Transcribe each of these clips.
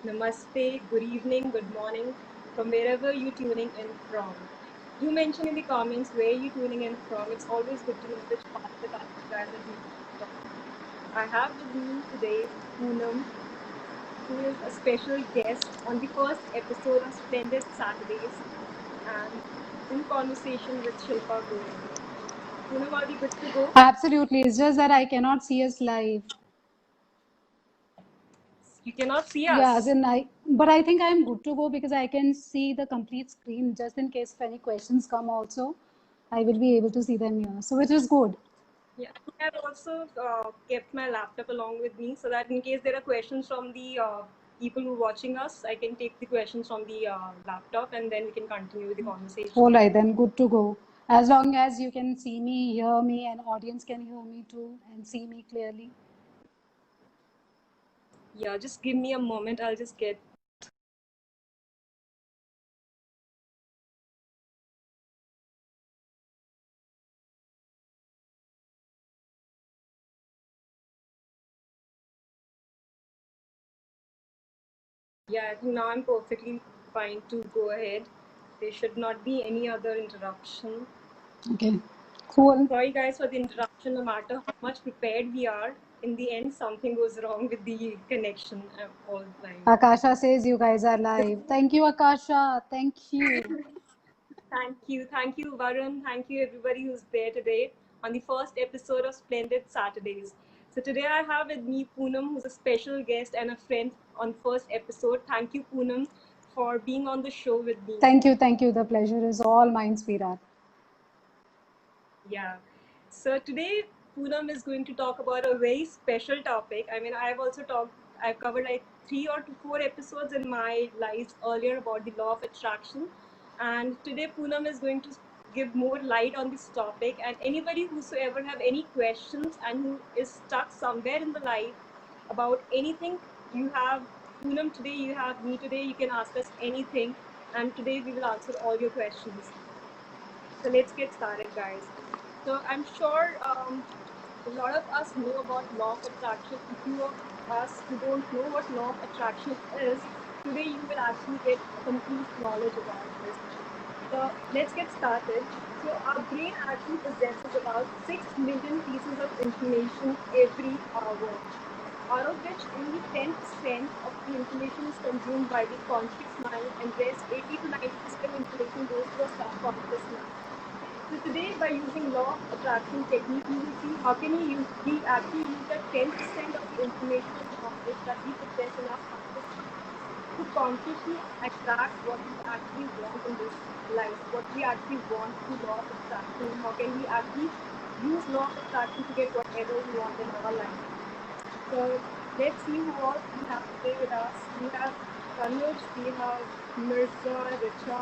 namaste, good evening, good morning, from wherever you're tuning in from. Do mention in the comments where you're tuning in from. It's always good to know which part of the country you guys are tuning in from. I have with me today Poonam, who is a special guest on the first episode of Splendid Saturdays and in conversation with Shilpa Goyal. Poonam, are we good to go? Absolutely. It's just that I cannot see us live. You cannot see Yeah, as us. in but I think I'm good to go because I can see the complete screen just in case if any questions come also, I will be able to see them here. So which is good. Yeah, I have also kept my laptop along with me so that in case there are questions from the people who are watching us, I can take the questions from the laptop and then we can continue with the conversation. All right, then good to go. As long as you can see me, hear me, and audience can hear me too and see me clearly. Yeah, just give me a moment. I'll just get. Yeah, I think now I'm perfectly fine to go ahead. There should not be any other interruption. Okay, cool. Sorry, guys, for the interruption. No matter how much prepared we are, in the end, something goes wrong with the connection all the time. Akasha says you guys are live. Thank you, Akasha. Thank you. Thank you, Varun. Thank you, everybody who's there today on the first episode of Splendid Saturdays. So today I have with me Poonam, who's a special guest and a friend on first episode. Thank you, Poonam, for being on the show with me. Thank you. Thank you. The pleasure is all mine, sweetheart. Yeah. So today Poonam is going to talk about a very special topic. I mean, I've covered like 3 or 4 episodes in my lives earlier about the law of attraction. And today Poonam is going to give more light on this topic. And anybody whosoever have any questions and who is stuck somewhere in the life about anything, you have Poonam today, you have me today, you can ask us anything. And today we will answer all your questions. So let's get started, guys. So I'm sure a lot of us know about law of attraction. If you of us who don't know what law of attraction is, today you will actually get a complete knowledge about this. So let's get started. So our brain actually possesses about 6 million pieces of information every hour, out of which only 10% of the information is consumed by the conscious mind and rest 80 to 90% information goes to our subconscious mind. So today, by using law of attraction technique, we will see how can we actually use that 10% of the information and knowledge that we possess in our conscious mind to consciously attract what we actually want in this life, what we actually want through law of attraction, and how can we actually use law of attraction to get whatever we want in our life. So let's see who else we have today with us. We have Tanuj, we have Mirza, Richa.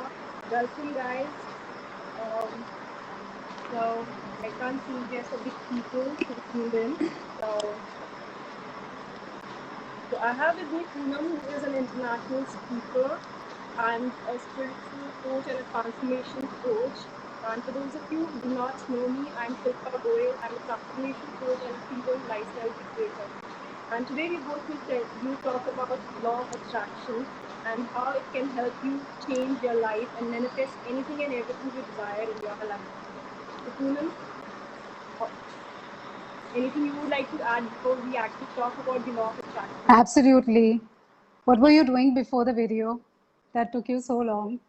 Welcome, guys. So I can't see just a big people who tuned in. So I have with me Poonam, who is an international speaker and a spiritual coach and a transformation coach. And for those of you who do not know me, I'm Shilpa Goyal. I'm a transformation coach and a freedom lifestyle creator. And today we both will talk about law of attraction and how it can help you change your life and manifest anything and everything you desire in your life. So Poonam, anything you would like to add before we actually talk about the law of attraction? Absolutely. What were you doing before the video that took you so long?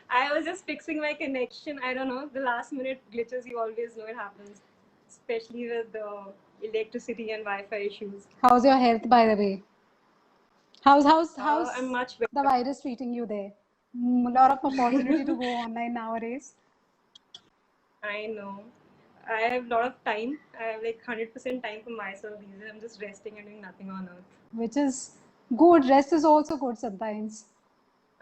I was just fixing my connection. I don't know, the last minute glitches, you always know it happens, especially with the electricity and Wi-Fi issues. How's your health, by the way? How's I'm much the better. virus treating you there? A lot of opportunity to go online nowadays. I know. I have a lot of time. I have like 100% time for myself these days. I'm just resting and doing nothing on earth. Which is good. Rest is also good sometimes.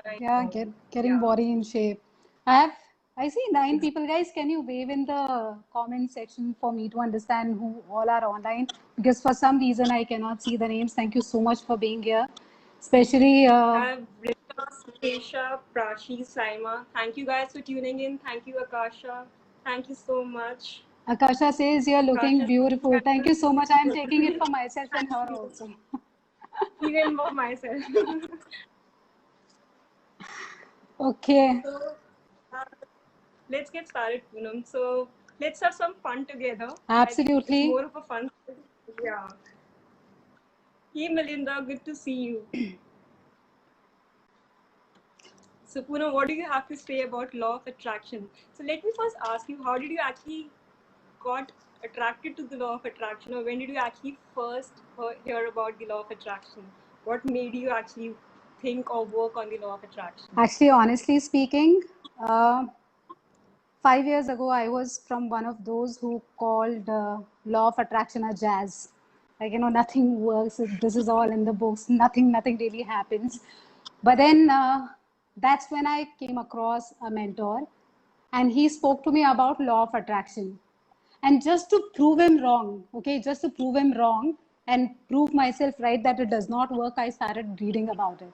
I Yeah, know. getting Yeah. body in shape. I see 9 people, guys. Can you wave in the comment section for me to understand who all are online? Because for some reason I cannot see the names. Thank you so much for being here. Especially I have Rita, Sukesha, Prashi, Saima. Thank you guys for tuning in. Thank you, Akasha. Thank you so much. Akasha says you're looking Akasha, beautiful. Thank you so much. I'm taking it for myself and thank her you. also. Remember myself. Okay, So uh, let's get started, Poonam. So let's have some fun together. I think it's absolutely. more of a fun. Yeah. Hey Melinda, good to see you. So Poonam, what do you have to say about law of attraction? So let me first ask you, how did you actually got attracted to the law of attraction, or when did you actually first hear about the law of attraction? What made you actually think or work on the law of attraction? Actually, honestly speaking, uh, 5 years ago, I was from one of those who called law of attraction a jazz. Like, nothing works. This is all in the books. Nothing really happens. But then that's when I came across a mentor, and he spoke to me about law of attraction. And just to prove him wrong, okay, just to prove him wrong and prove myself right that it does not work, I started reading about it,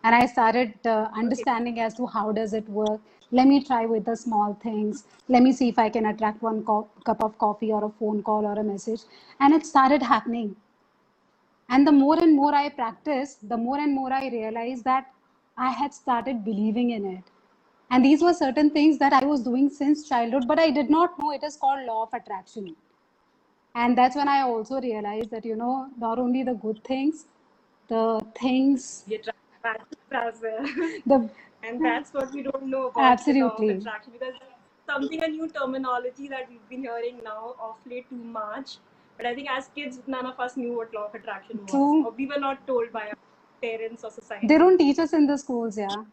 and I started Okay. understanding as to how does it work. Let me try with the small things. Let me see if I can attract one cup of coffee or a phone call or a message. And it started happening. And the more and more I practiced, the more and more I realized that I had started believing in it. And these were certain things that I was doing since childhood, but I did not know it is called law of attraction. And that's when I also realized that, not only the good things, the things, We attract bad things as well. the And that's what we don't know about the law of absolutely attraction, because something, a new terminology that we've been hearing now of late too much. But I think as kids, none of us knew what law of attraction was, true. or we were not told by our parents or They society. don't teach us in the schools, yeah.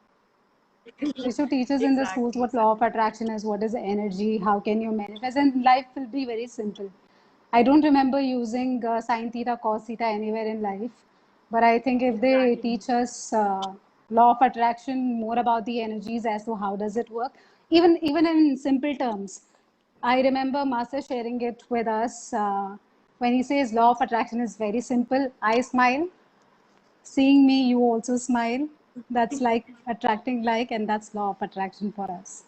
They should teach us in the schools Exactly. what So law of attraction is, what is energy, how can you manifest, and life will be very simple. I don't remember using sine theta, cos theta anywhere in life, but I think if they exactly. teach us law of attraction, more about the energies as to how does it work, even in simple terms. I remember Master sharing it with us when he says law of attraction is very simple. I smile. Seeing me, you also smile. That's like attracting like, and that's law of attraction for us.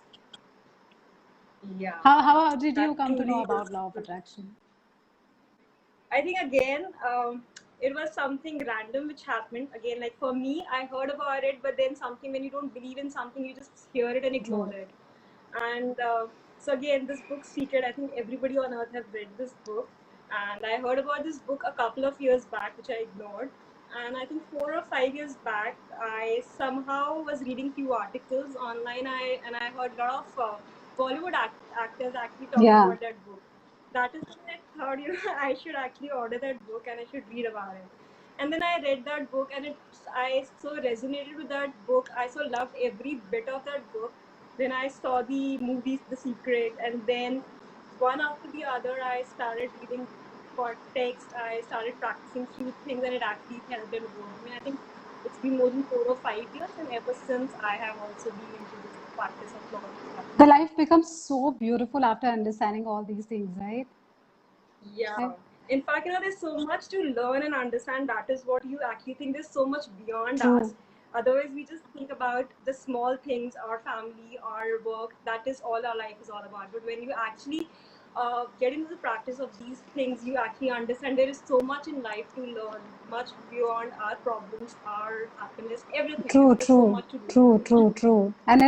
Yeah, How did that you come to know truly about is law of true. attraction? I think again, it was something random which happened. Again, like for me, I heard about it, but then something, when you don't believe in something, you just hear it and ignore True. it. And so again, this book Secret, I think everybody on earth have read this book. And I heard about this book a couple of years back, which I ignored. And I think 4 or 5 years back, I somehow was reading few articles online. I heard a lot of Bollywood actors actually talk Yeah. about that book. That is when I thought, I should actually order that book and I should read about it. And then I read that book, and I so resonated with that book. I so loved every bit of that book. Then I saw the movies The Secret, and then one after the other, I started reading for text. I started practicing few things, and it actually helped and worked. I mean, I think it's been more than 4 or 5 years, and ever since I have also been into this practice of law of The attraction. life becomes so beautiful after understanding all these things, right? Yeah. I- In fact, there's so much to learn and understand. That is what you actually think. There's so much beyond us. True. Otherwise, we just think about the small things, our family, our work. That is all our life is all about. But when you actually get into the practice of these things, you actually understand there is so much in life to learn, much beyond our problems, our happiness, everything. True, There's so true, much to do. true, true, true. And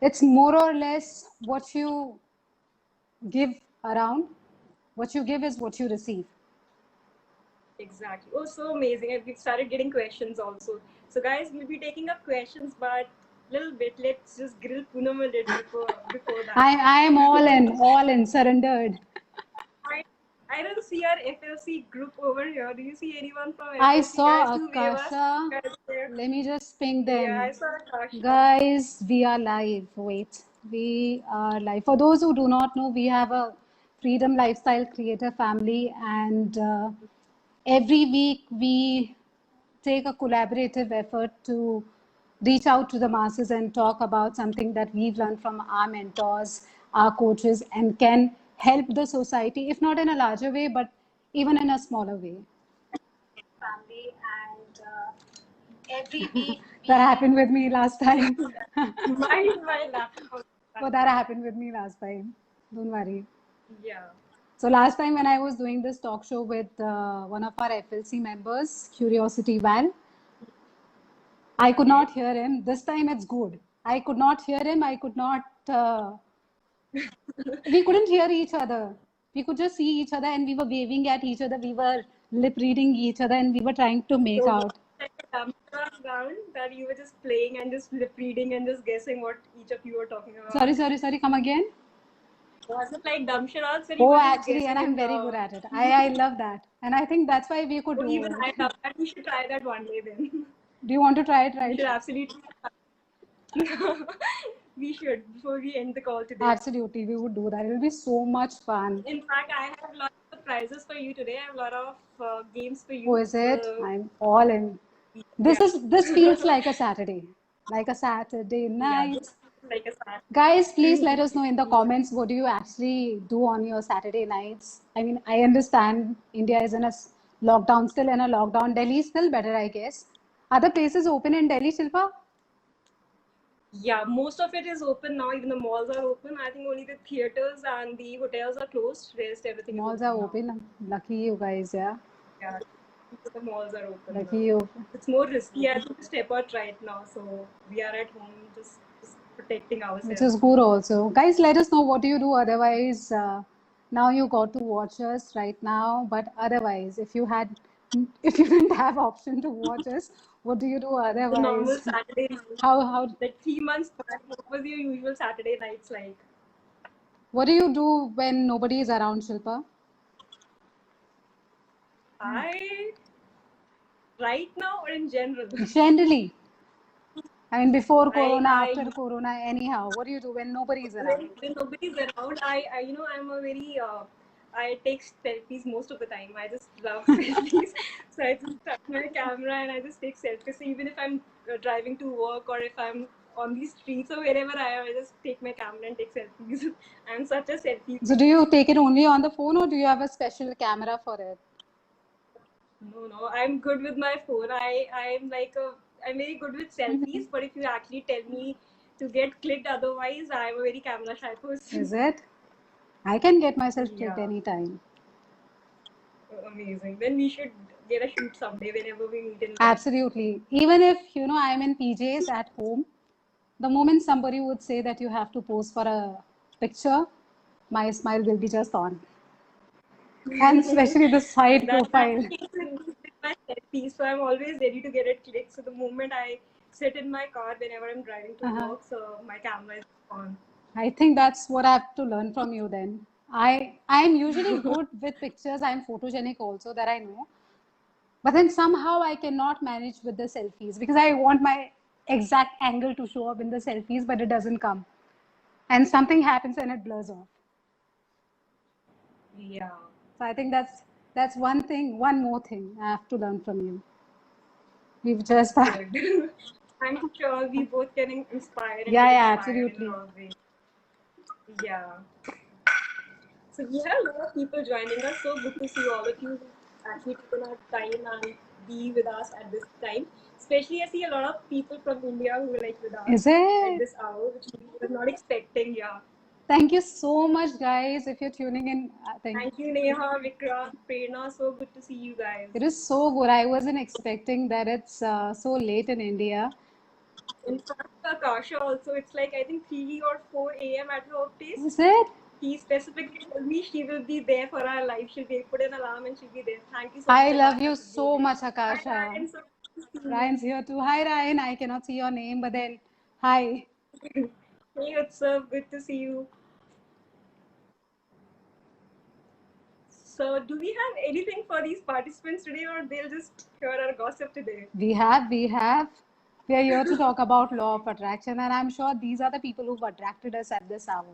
it's more or less what you give around. What you give is what you receive. Exactly. Oh, so amazing. And we've started getting questions also. So, guys, we'll be taking up questions, but little bit. Let's just grill Poonam a little before that. I am all in, surrendered. I, I don't see our FLC group over here. Do you see anyone from I FLC? Guys, saw do wave us. Akasha. Guys, there. Let me just ping Yeah, I them. saw Akasha. Guys, we are live. Wait, we are live. For those who do not know, we have a Freedom Lifestyle Creator family, and every week we take a collaborative effort to reach out to the masses and talk about something that we've learned from our mentors, our coaches, and can help the society, if not in a larger way, but even in a smaller way. Family, and every week that happened with me last time. My laptop. Oh, that happened with me last time. Don't worry. Yeah. So last time when I was doing this talk show with one of our FLC members, Curiosity Val, I could Okay. not hear him. This time it's good. I could not hear him. I could not. We couldn't hear each other. We could just see each other, and we were waving at each other. We were lip reading each other, and we were trying to make So was out. it like a dumb round that you were just playing and just lip reading and just guessing what each of you were talking about? Sorry. Come again. Was it like dumb charades that you Oh, were just actually, and guessing I'm in very the? good at it. I love that, and I think that's why we could Oh, even do. I love that. We should try that one day then. Do you want to try it We right? should absolutely. We should before we end the call today. Absolutely, we would do that. It'll be so much fun. In fact, I have a lot of surprises for you today. I have a lot of games for Oh, you. is it? So I'm all in. yeah, This feels like a Saturday yeah, night. this is like a sad. Guys, please let us know in the comments what do you actually do on your Saturday nights. I mean, I understand India is in a lockdown, still in a lockdown. Delhi is still better, I guess. Other places open in Delhi, Shilpa? Yeah, most of it is open now. Even the malls are open. I think only the theaters and the hotels are closed. Rest everything is Malls are open now. open. Lucky you guys, yeah. Yeah, the malls are open Lucky now. you. It's more risky I think to step out right now. So we are at home just protecting Which is ourselves. good also. Guys, let us know what do you do otherwise. Now you got to watch us right now, but otherwise, if you didn't have option to watch us, what do you do The normal otherwise? Saturday night, How like 3 months back, what was your usual Saturday nights like? what do you do when nobody is around, Shilpa? I right now or in general? Generally, I mean, before Corona, I after Corona, anyhow, what do you do when nobody is around? when nobody's around, I I'm a very I take selfies most of the time. I just love selfies, so I just turn my camera and I just take selfies. So even if I'm driving to work or if I'm on the streets or wherever I am, I just take my camera and take selfies. I'm such a selfie. So do you take it only on the phone or do you have a special camera for it? No, I'm good with my phone. I'm very good with selfies, but if you actually tell me to get clicked otherwise, I'm a very camera shy person. Is it? I can get myself clicked Yeah, anytime. amazing. Then we should get a shoot someday whenever we meet in life. Absolutely. Even if, I'm in PJs at home, the moment somebody would say that you have to pose for a picture, my smile will be just on. And especially the side That's profile. the case with my selfies. So I'm always ready to get it clicked. So the moment I sit in my car whenever I'm driving to Uh-huh. work, so my camera is on. I think that's what I have to learn from you then. I'm usually good with pictures. I'm photogenic also, that I know. But then somehow I cannot manage with the selfies because I want my exact angle to show up in the selfies, but it doesn't come. And something happens and it blurs off. Yeah. So I think that's one more thing I have to learn from you. We've just Good. I'm sure we both getting inspired and yeah, get yeah, inspired in a absolutely. lot of ways. Yeah. So we have a lot of people joining us. So good to see all of you who actually taken out time and be with us at this time. Especially I see a lot of people from India who are like with us Is at it? this hour, which we were not expecting. Yeah. Thank you so much, guys. If you're tuning in, Thank you, Neha, Vikrant, Prerna. So good to see you guys. it is so good. I wasn't expecting that it's so late in India. In fact, Akasha also, it's like I think 3 or 4 a.m. at her place. Is it? He specifically told me she will be there for our live. She'll be put an alarm and she'll be there. Thank you so I much, love Akasha, you for being so there. much, Hi, Akasha. Ryan. So good to see Ryan's here too. Hi, Ryan. I cannot see your name, but then hi. you. Hey, Utsav. Good to see you. So, do we have anything for these participants today, or they'll just hear our gossip today? We are here to talk about law of attraction, and I'm sure these are the people who've attracted us at this hour.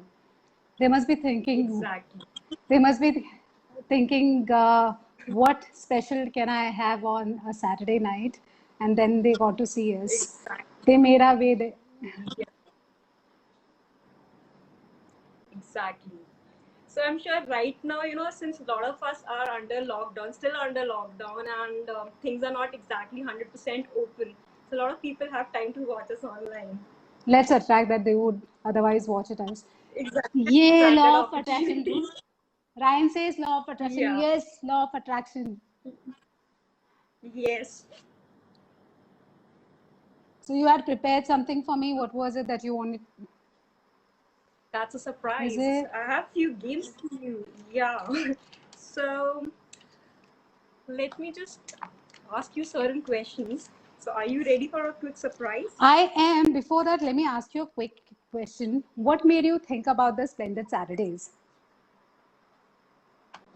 They must be thinking, Exactly. they must be thinking, what special can I have on a Saturday night? And then they got to see us. Exactly. They made our way there. Yeah, exactly. So I'm sure right now, since a lot of us are under lockdown, still under lockdown, and things are not exactly 100% open, so a lot of people have time to watch us online. Let's attract that they would otherwise watch it as. Exactly. Yeah, Track that law of attraction, opportunity. dude. Ryan says law of attraction. Yeah. Yes, law of attraction. Yes. So you had prepared something for me. What was it that you wanted? That's a Is surprise. it? I have few games for you. Yeah. So let me just ask you certain questions. So are you ready for a quick surprise? I am. Before that, let me ask you a quick question. What made you think about the Splendid Saturdays?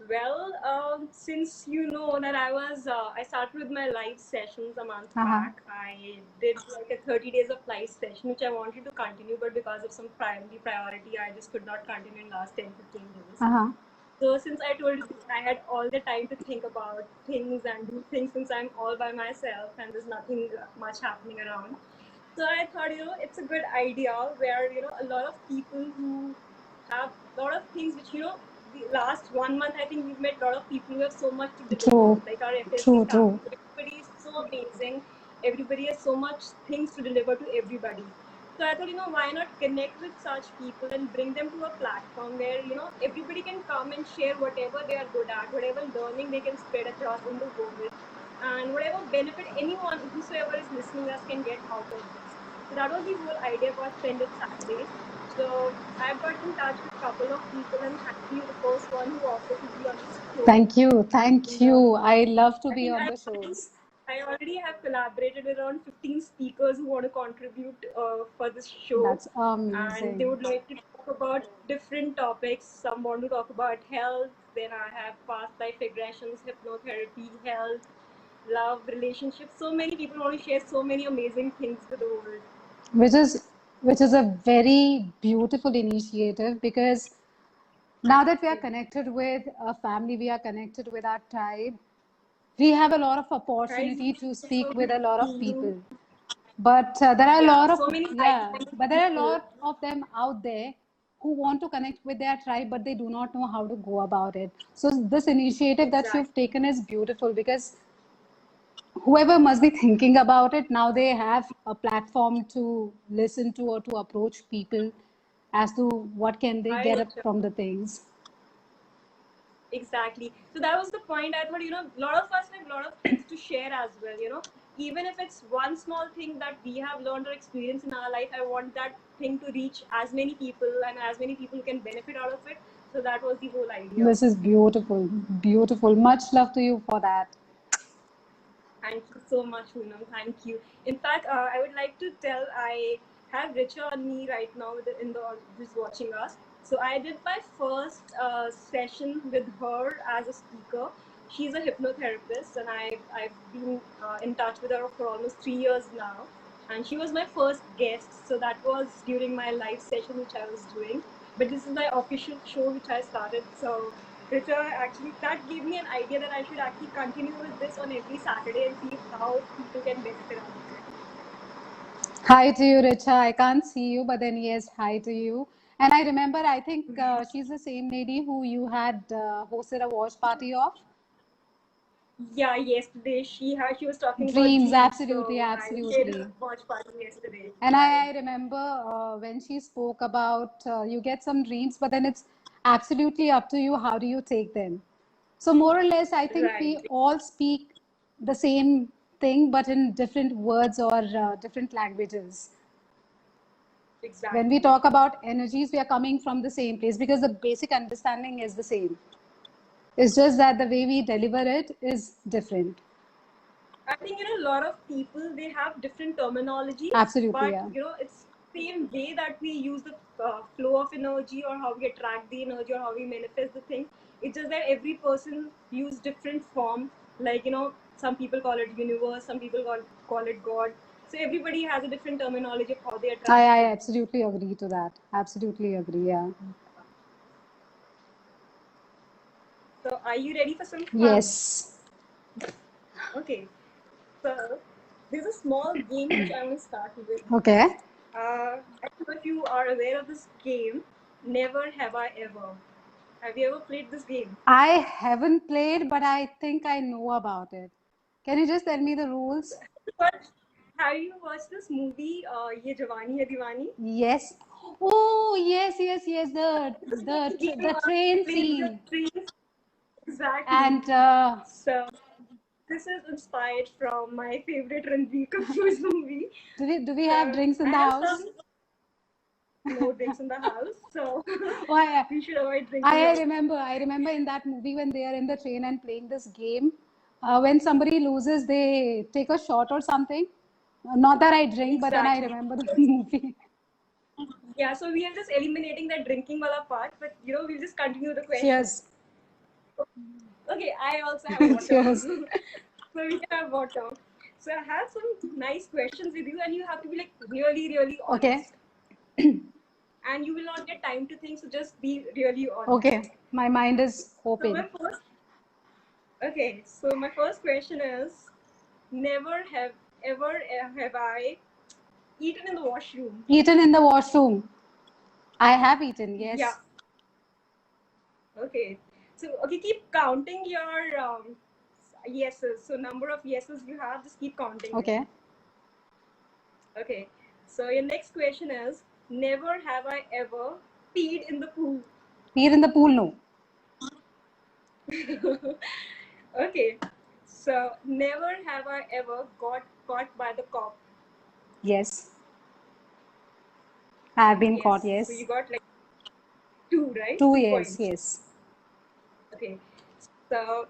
Well, since you know that I started with my live sessions a month Uh-huh. back. I did like a 30 days of live session, which I wanted to continue, but because of some primary priority, I just could not continue in last 10-15 days. Uh-huh. So since I told you I had all the time to think about things and do things since I'm all by myself and there's nothing much happening around. So I thought, it's a good idea where, a lot of people who have a lot of things which, the last 1 month, I think we've met a lot of people who have so much to deliver, True. like our FSC True, true. family. Everybody is so amazing. Everybody has so much things to deliver to everybody. So I thought, why not connect with such people and bring them to a platform where, everybody can come and share whatever they are good at, whatever learning they can spread across in the world, and whatever benefit anyone, whosoever is listening us, can get out of this. So that was the whole idea about Splendid Saturdays. So I've got in touch with a couple of people, and actually the first one who offered to be on this show. Thank you. Thank And you. I love to I be think on the shows. I already have collaborated with around 15 speakers who want to contribute for this show. That's And they amazing. would like to talk about different topics. Some want to talk about health. Then I have past life regressions, hypnotherapy, health, love, relationships. So many people want to share so many amazing things with the world. Which is which is a very beautiful initiative because now that we are connected with a family, we are connected with our tribe, we have a lot of Guys, opportunity to it's so speak with good a to lot of see you. people. But there are a Yeah, lot of, so many yeah, like-minded but there are a people. lot of them out there who want to connect with their tribe, but they do not know how to go about it. So this initiative that you've Exactly. taken is beautiful because whoever must be thinking about it now, they have a platform to listen to or to approach people as to what can they Hi, get up Richa. from the things. Exactly. So that was the point. I thought, a lot of us have a lot of things to share as well. Even if it's one small thing that we have learned or experienced in our life, I want that thing to reach as many people and as many people can benefit out of it. So that was the whole idea. This is beautiful, beautiful. Much love to you for that. Thank you so much, Poonam. Thank you. In fact, I would like to tell I have Richa on me right now in the who's watching us. So I did my first session with her as a speaker. She's a hypnotherapist, and I've been in touch with her for almost 3 years now. And she was my first guest. So that was during my live session which I was doing. But this is my official show which I started. So Richa, actually, that gave me an idea that I should actually continue with this on every Saturday and see how people can benefit out of it. Hi to you, Richa. I can't see you, but then yes, hi to you. And I remember, I think she's the same lady who you had hosted a watch party of. Yeah, yesterday she was talking about Dreams, dreams, absolutely, so I did absolutely. a watch party yesterday. And Right. I remember when she spoke about you get some dreams, but then it's absolutely up to you how do you take them. So more or less, I think Right. we all speak the same thing, but in different words or different languages. When we Exactly. talk about energies, we are coming from the same place because the basic understanding is the same. It's just that the way we deliver it is different. I think a lot of people they have different terminologies, Absolutely, but yeah. it's same way that we use the flow of energy or how we attract the energy or how we manifest the thing. It's just that every person use different form. Like some people call it universe, some people call it God. So everybody has a different terminology of how they attract I things. absolutely agree to that. Absolutely agree, yeah. So are you ready for some fun? Yes. Okay. So there's a small game which I want to start with. Okay. I don't know if you are aware of this game, Never Have I Ever. Have you ever played this game? I haven't played, but I think I know about it. Can you just tell me the rules? But have you watched this movie, Ye Jawani Hai Diwani? Yes. Oh, yes, yes, yes. The Game train played with scene. trees. Exactly. And So this is inspired from my favorite Ranbir Kapoor's movie. do we have So drinks in I the have house? some no drinks in the house, so Oh, we should avoid drinking. I remember in that movie when they are in the train and playing this game. When somebody loses, they take a shot or something. Not that I drink, but then I Exactly. remember the movie. Yeah, so we are just eliminating that drinking wala part, but we'll just continue the questions. Cheers. Okay, I also have water. Cheers. So we can have water. So I have some nice questions with you, and you have to be like really, really Okay. honest. And you will not get time to think, so just be really honest. Okay. My mind is So open. my first question is, never have ever have I eaten in the washroom? Eaten in the washroom. I have eaten, Yeah. yes. Okay. So keep counting your yeses. So number of yeses you have, just keep counting. Okay. Okay. So your next question is, never have I ever peed in the pool. Peed in the pool, no. Okay. So never have I ever got caught by the cop. Yes. I have been Yes. caught, So yes. you got like 2, right? 2 2 years, points. yes. Okay. So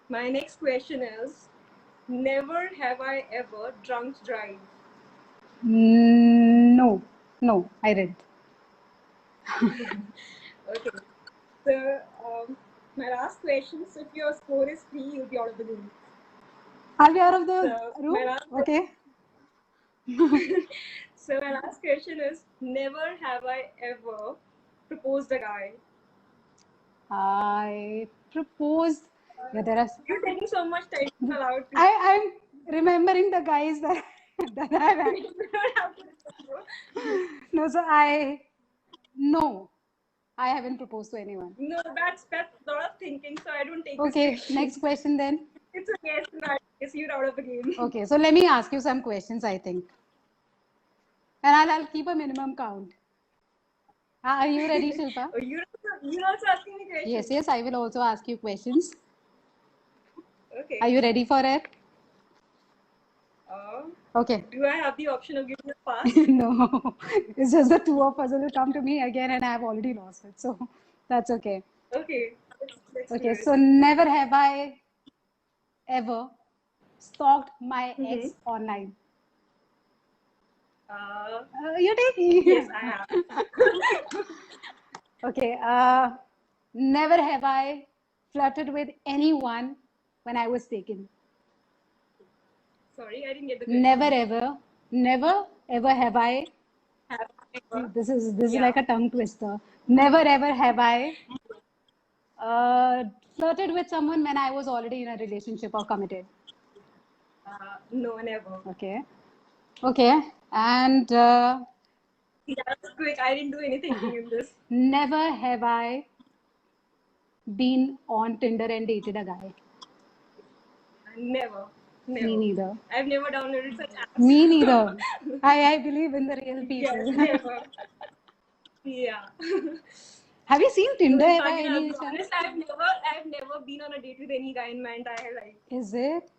my next question is, never have I ever drunk drive. No. No, I didn't. Okay. So my last question. So if your score is 3, you'll be out of the game. Are we out of the So room? my last Okay. so my last question is, never have I ever proposed a guy. I proposed. Yeah, there are. You're taking so much time to allow to. I'm remembering the guys that that I've had. You don't have to remember. No, no, I haven't proposed to anyone. No, that's a lot of thinking, so I don't take Okay, this question. next question then. It's a yes in that case. You're out of the game. Okay, so let me ask you some questions, I think. And I'll keep a minimum count. Are you ready, Shilpa? Oh, you're also asking me questions. Yes, yes, I will also ask you questions. Okay. Are you ready for it? Okay. Do I have the option of giving a pass? No, it's just the two of us will come to me again, and I've already lost it, so that's okay. Okay. Let's do Okay, it. so never have I ever stalked my ex online. You take. Yes, I have. Okay. Never have I flirted with anyone when I was taken. Sorry, I didn't get the question. Never ever have I. Have ever. This is Yeah. like a tongue twister. Never ever have I flirted with someone when I was already in a relationship or committed. No, never. Okay. Okay. And See, that was quick. I didn't do anything in this. never have I been on Tinder and dated a guy. Never. Me neither. I've never downloaded such apps. Me neither. I believe in the real people. Yes, never. Yeah. Have you seen Tinder No, by I'll any be chance? honest, I've never been on a date with any guy in my entire life. Is it?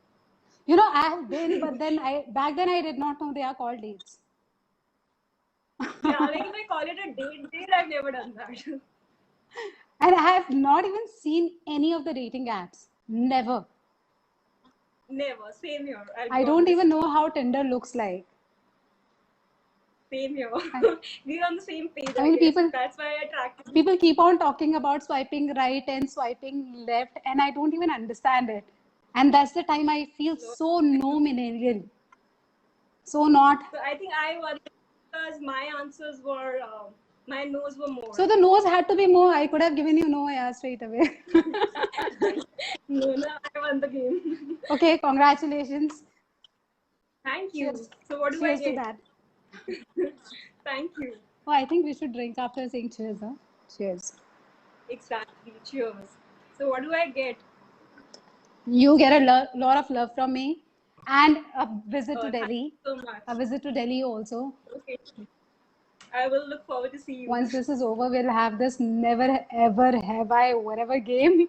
You know, I have been, but then back then I did not know they are called dates. Yeah, like if I call it a date, I've never done that. And I have not even seen any of the dating apps. Never. Never. Same here. I don't even know how Tinder looks like. Same here. We're on the same page. I mean, guess. That's why I attracted. People keep on talking about swiping right and swiping left, and I don't even understand it. And that's the time I feel so no millennial. So not. So I think I was, because my answers were, my no's were more. So the no's had to be more. I could have given you no, yeah, straight away. No, I won the game. Okay, congratulations. Thank you. Cheers. So what do Cheers I get? to that. Thank you. Oh, I think we should drink after saying cheers, huh? Cheers. Exactly. Cheers. So what do I get? You get a lot of love from me, And a visit to Thank Delhi. you so much. A visit to Delhi also. Okay. I will look forward to see you. Once this is over, we'll have this never ever have I whatever game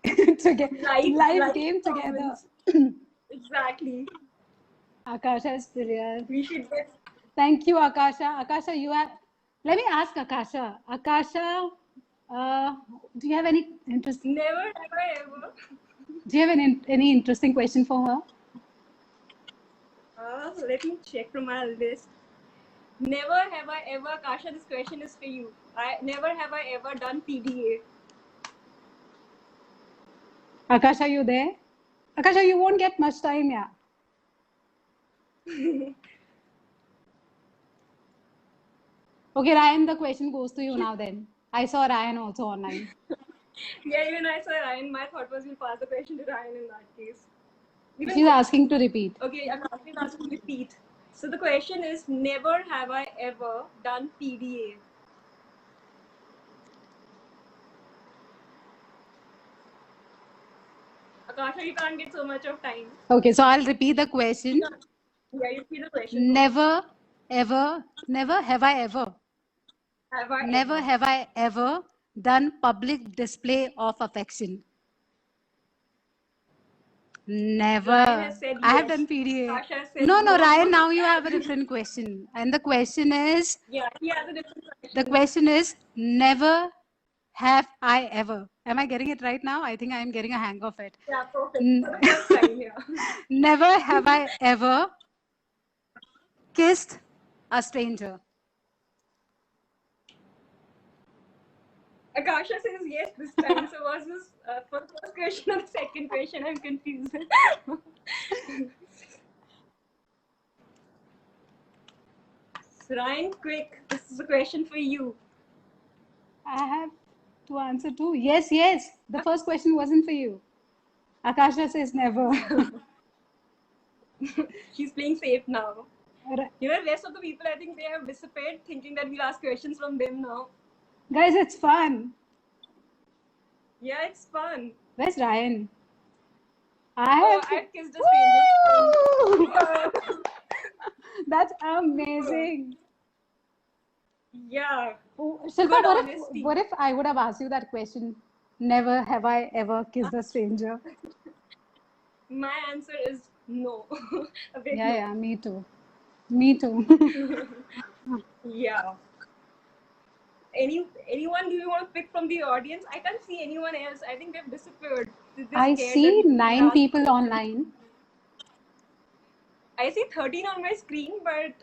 together, live game together. Performance. Exactly. Akasha is brilliant. We should get. Thank you, Akasha. Akasha, you have. Let me ask Akasha. Akasha, uh, do you have any interesting? Never have I ever. Do you have any interesting question for her? Let me check from my list. Never have I ever, Akasha, this question is for you. Never have I ever done PDA. Akasha, you there? Akasha, you won't get much time, yeah. Okay, Ryan, the question goes to you now then. I saw Ryan also online. Yeah, even I saw Ryan. My thought was we'll pass the question to Ryan in that case. She's asking to repeat. Okay, I'm asking to repeat. So the question is, never have I ever done PDA. Akasha, you can't get so much of time. Okay, so I'll repeat the question. Yeah, you repeat the question. Never, ever, never have I ever. Never have I ever done public display of affection. Never. Ryan has said yes. I have done PDA. Akasha has said No, no. Ryan, now you have a different question. And the question is, Yeah, he has a different question. the question is, never have I ever. Am I getting it right now? I think I am getting a hang of it. Yeah, perfect. First time, yeah. Never have I ever kissed a stranger. Akasha says yes this time. So was this for the first question or the second question? I'm confused. So Ryan, quick. This is a question for you. I have to answer too. Yes. The first question wasn't for you. Akasha says never. She's playing safe now. You know, the rest of the people, I think they have disappeared, thinking that we'll ask questions from them now. Guys, it's fun. Yeah, it's fun. Where's Ryan? I've kissed a stranger. That's amazing. Yeah. Oh, Shilpa, what if I would have asked you that question? Never have I ever kissed a stranger. My answer is no. Yeah, me too. Yeah. Anyone do you want to pick from the audience? I can't see anyone else. I think they've disappeared. I see 9 people online. I see 13 on my screen, but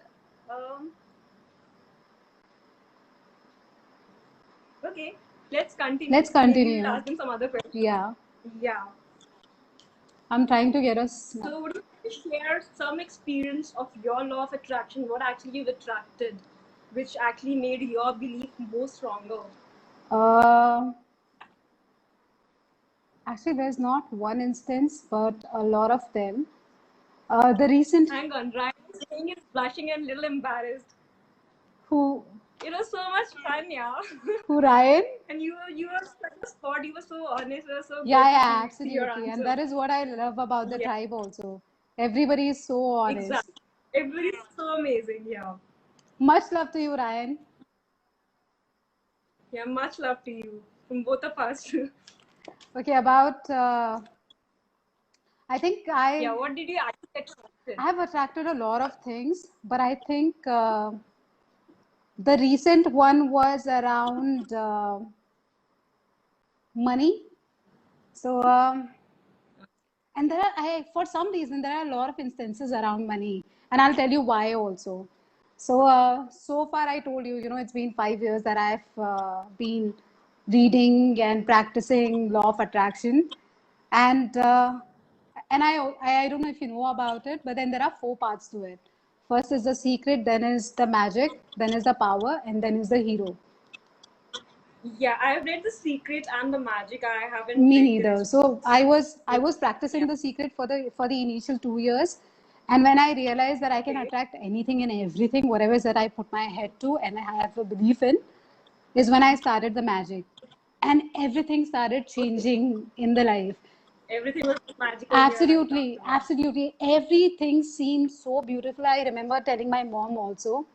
okay, let's continue. Maybe we'll ask them some other questions. Yeah. I'm trying to get us. So would you share some experience of your law of attraction? What actually you've attracted, which actually made your belief more stronger? Actually, there's not one instance, but a lot of them. The recent. Hang on, Ryan is saying he's blushing and a little embarrassed. Who? It was so much fun, yeah. Who, Ryan? And you were such a sport. You were so honest. You were so yeah, absolutely. And that is what I love about the tribe also. Everybody is so honest. Exactly. Everybody is so amazing, yeah. Much love to you, Ryan. Yeah, much love to you from both of us. Okay, about I think Yeah, what did you actually attract? I have attracted a lot of things, but I think the recent one was around money. So and there are for some reason there are a lot of instances around money, and I'll tell you why also. So so far I told you, it's been 5 years that I've been reading and practicing law of attraction, and I don't know if you know about it, but then there are 4 parts to it. First is the secret, then is the magic, then is the power, and then is the hero. Yeah, I've read The Secret and The Magic. I haven't. Me neither. So I was practicing The Secret for the initial 2 years, and when I realized that I can attract anything and everything, whatever is that I put my head to and I have a belief in, is when I started The Magic, and everything started changing in the life. Everything was magical here at Absolutely, Uttarakhand. absolutely. Everything seemed so beautiful. I remember telling my mom also,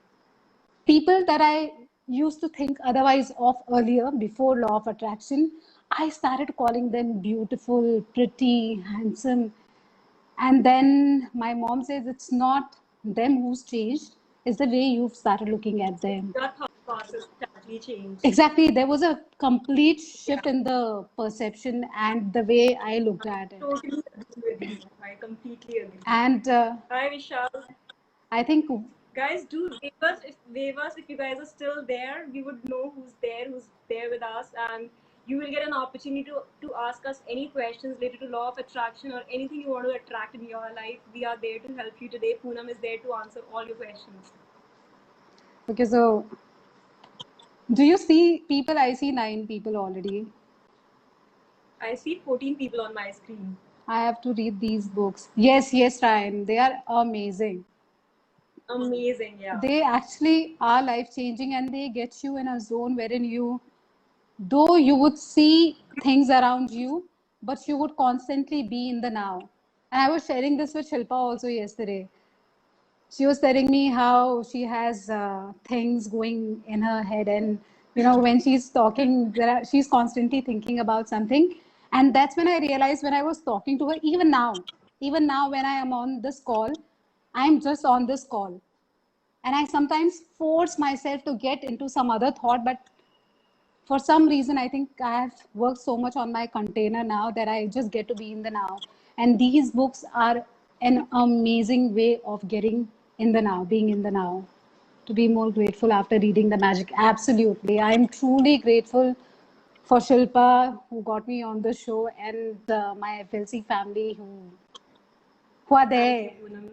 people that I used to think otherwise of earlier before law of attraction, I started calling them beautiful, pretty, handsome. And then my mom says it's not them who's changed, it's the way you've started looking at them. Your thought process totally changed. Exactly, there was a complete Yeah, shift in the perception and the way I looked at it. totally agree with you. I completely agree. And Hi, Vishal. I think, Guys, do wave us if you guys are still there. We would know who's there with us, and you will get an opportunity to ask us any questions related to law of attraction or anything you want to attract in your life. We are there to help you today. Poonam is there to answer all your questions. okay, so do you see people? I see 9 people already. I see 14 people on my screen. I have to read these books. Yes, yes, Ryan, they are amazing. Amazing, yeah. They actually are life changing and they get you in a zone wherein you, though you would see things around you, but you would constantly be in the now. And I was sharing this with Shilpa also yesterday. She was telling me how she has things going in her head, and when she's talking, she's constantly thinking about something. And that's when I realized, when I was talking to her, even now when I am on this call, I'm just on this call, and I sometimes force myself to get into some other thought, but for some reason I think I have worked so much on my container now that I just get to be in the now. And these books are an amazing way of getting in the now, being in the now, to be more grateful after reading the magic. Absolutely, I'm truly grateful for Shilpa, who got me on the show, and my FLC family who are Thank you, there. Poonam.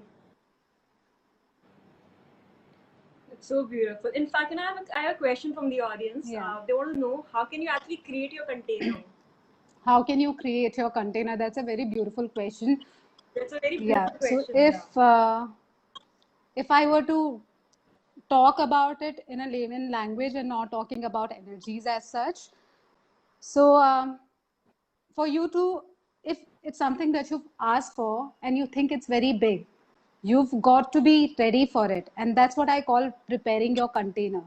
It's so beautiful. In fact, I have a question from the audience. Yeah. They want to know how can you actually create your container? How can you create your container? That's a very beautiful question. That's a very Yeah. beautiful So question. Yeah. if I were to talk about it in a layman language and not talking about energies as such, so for you to, if it's something that you've asked for and you think it's very big, you've got to be ready for it, and that's what I call preparing your container.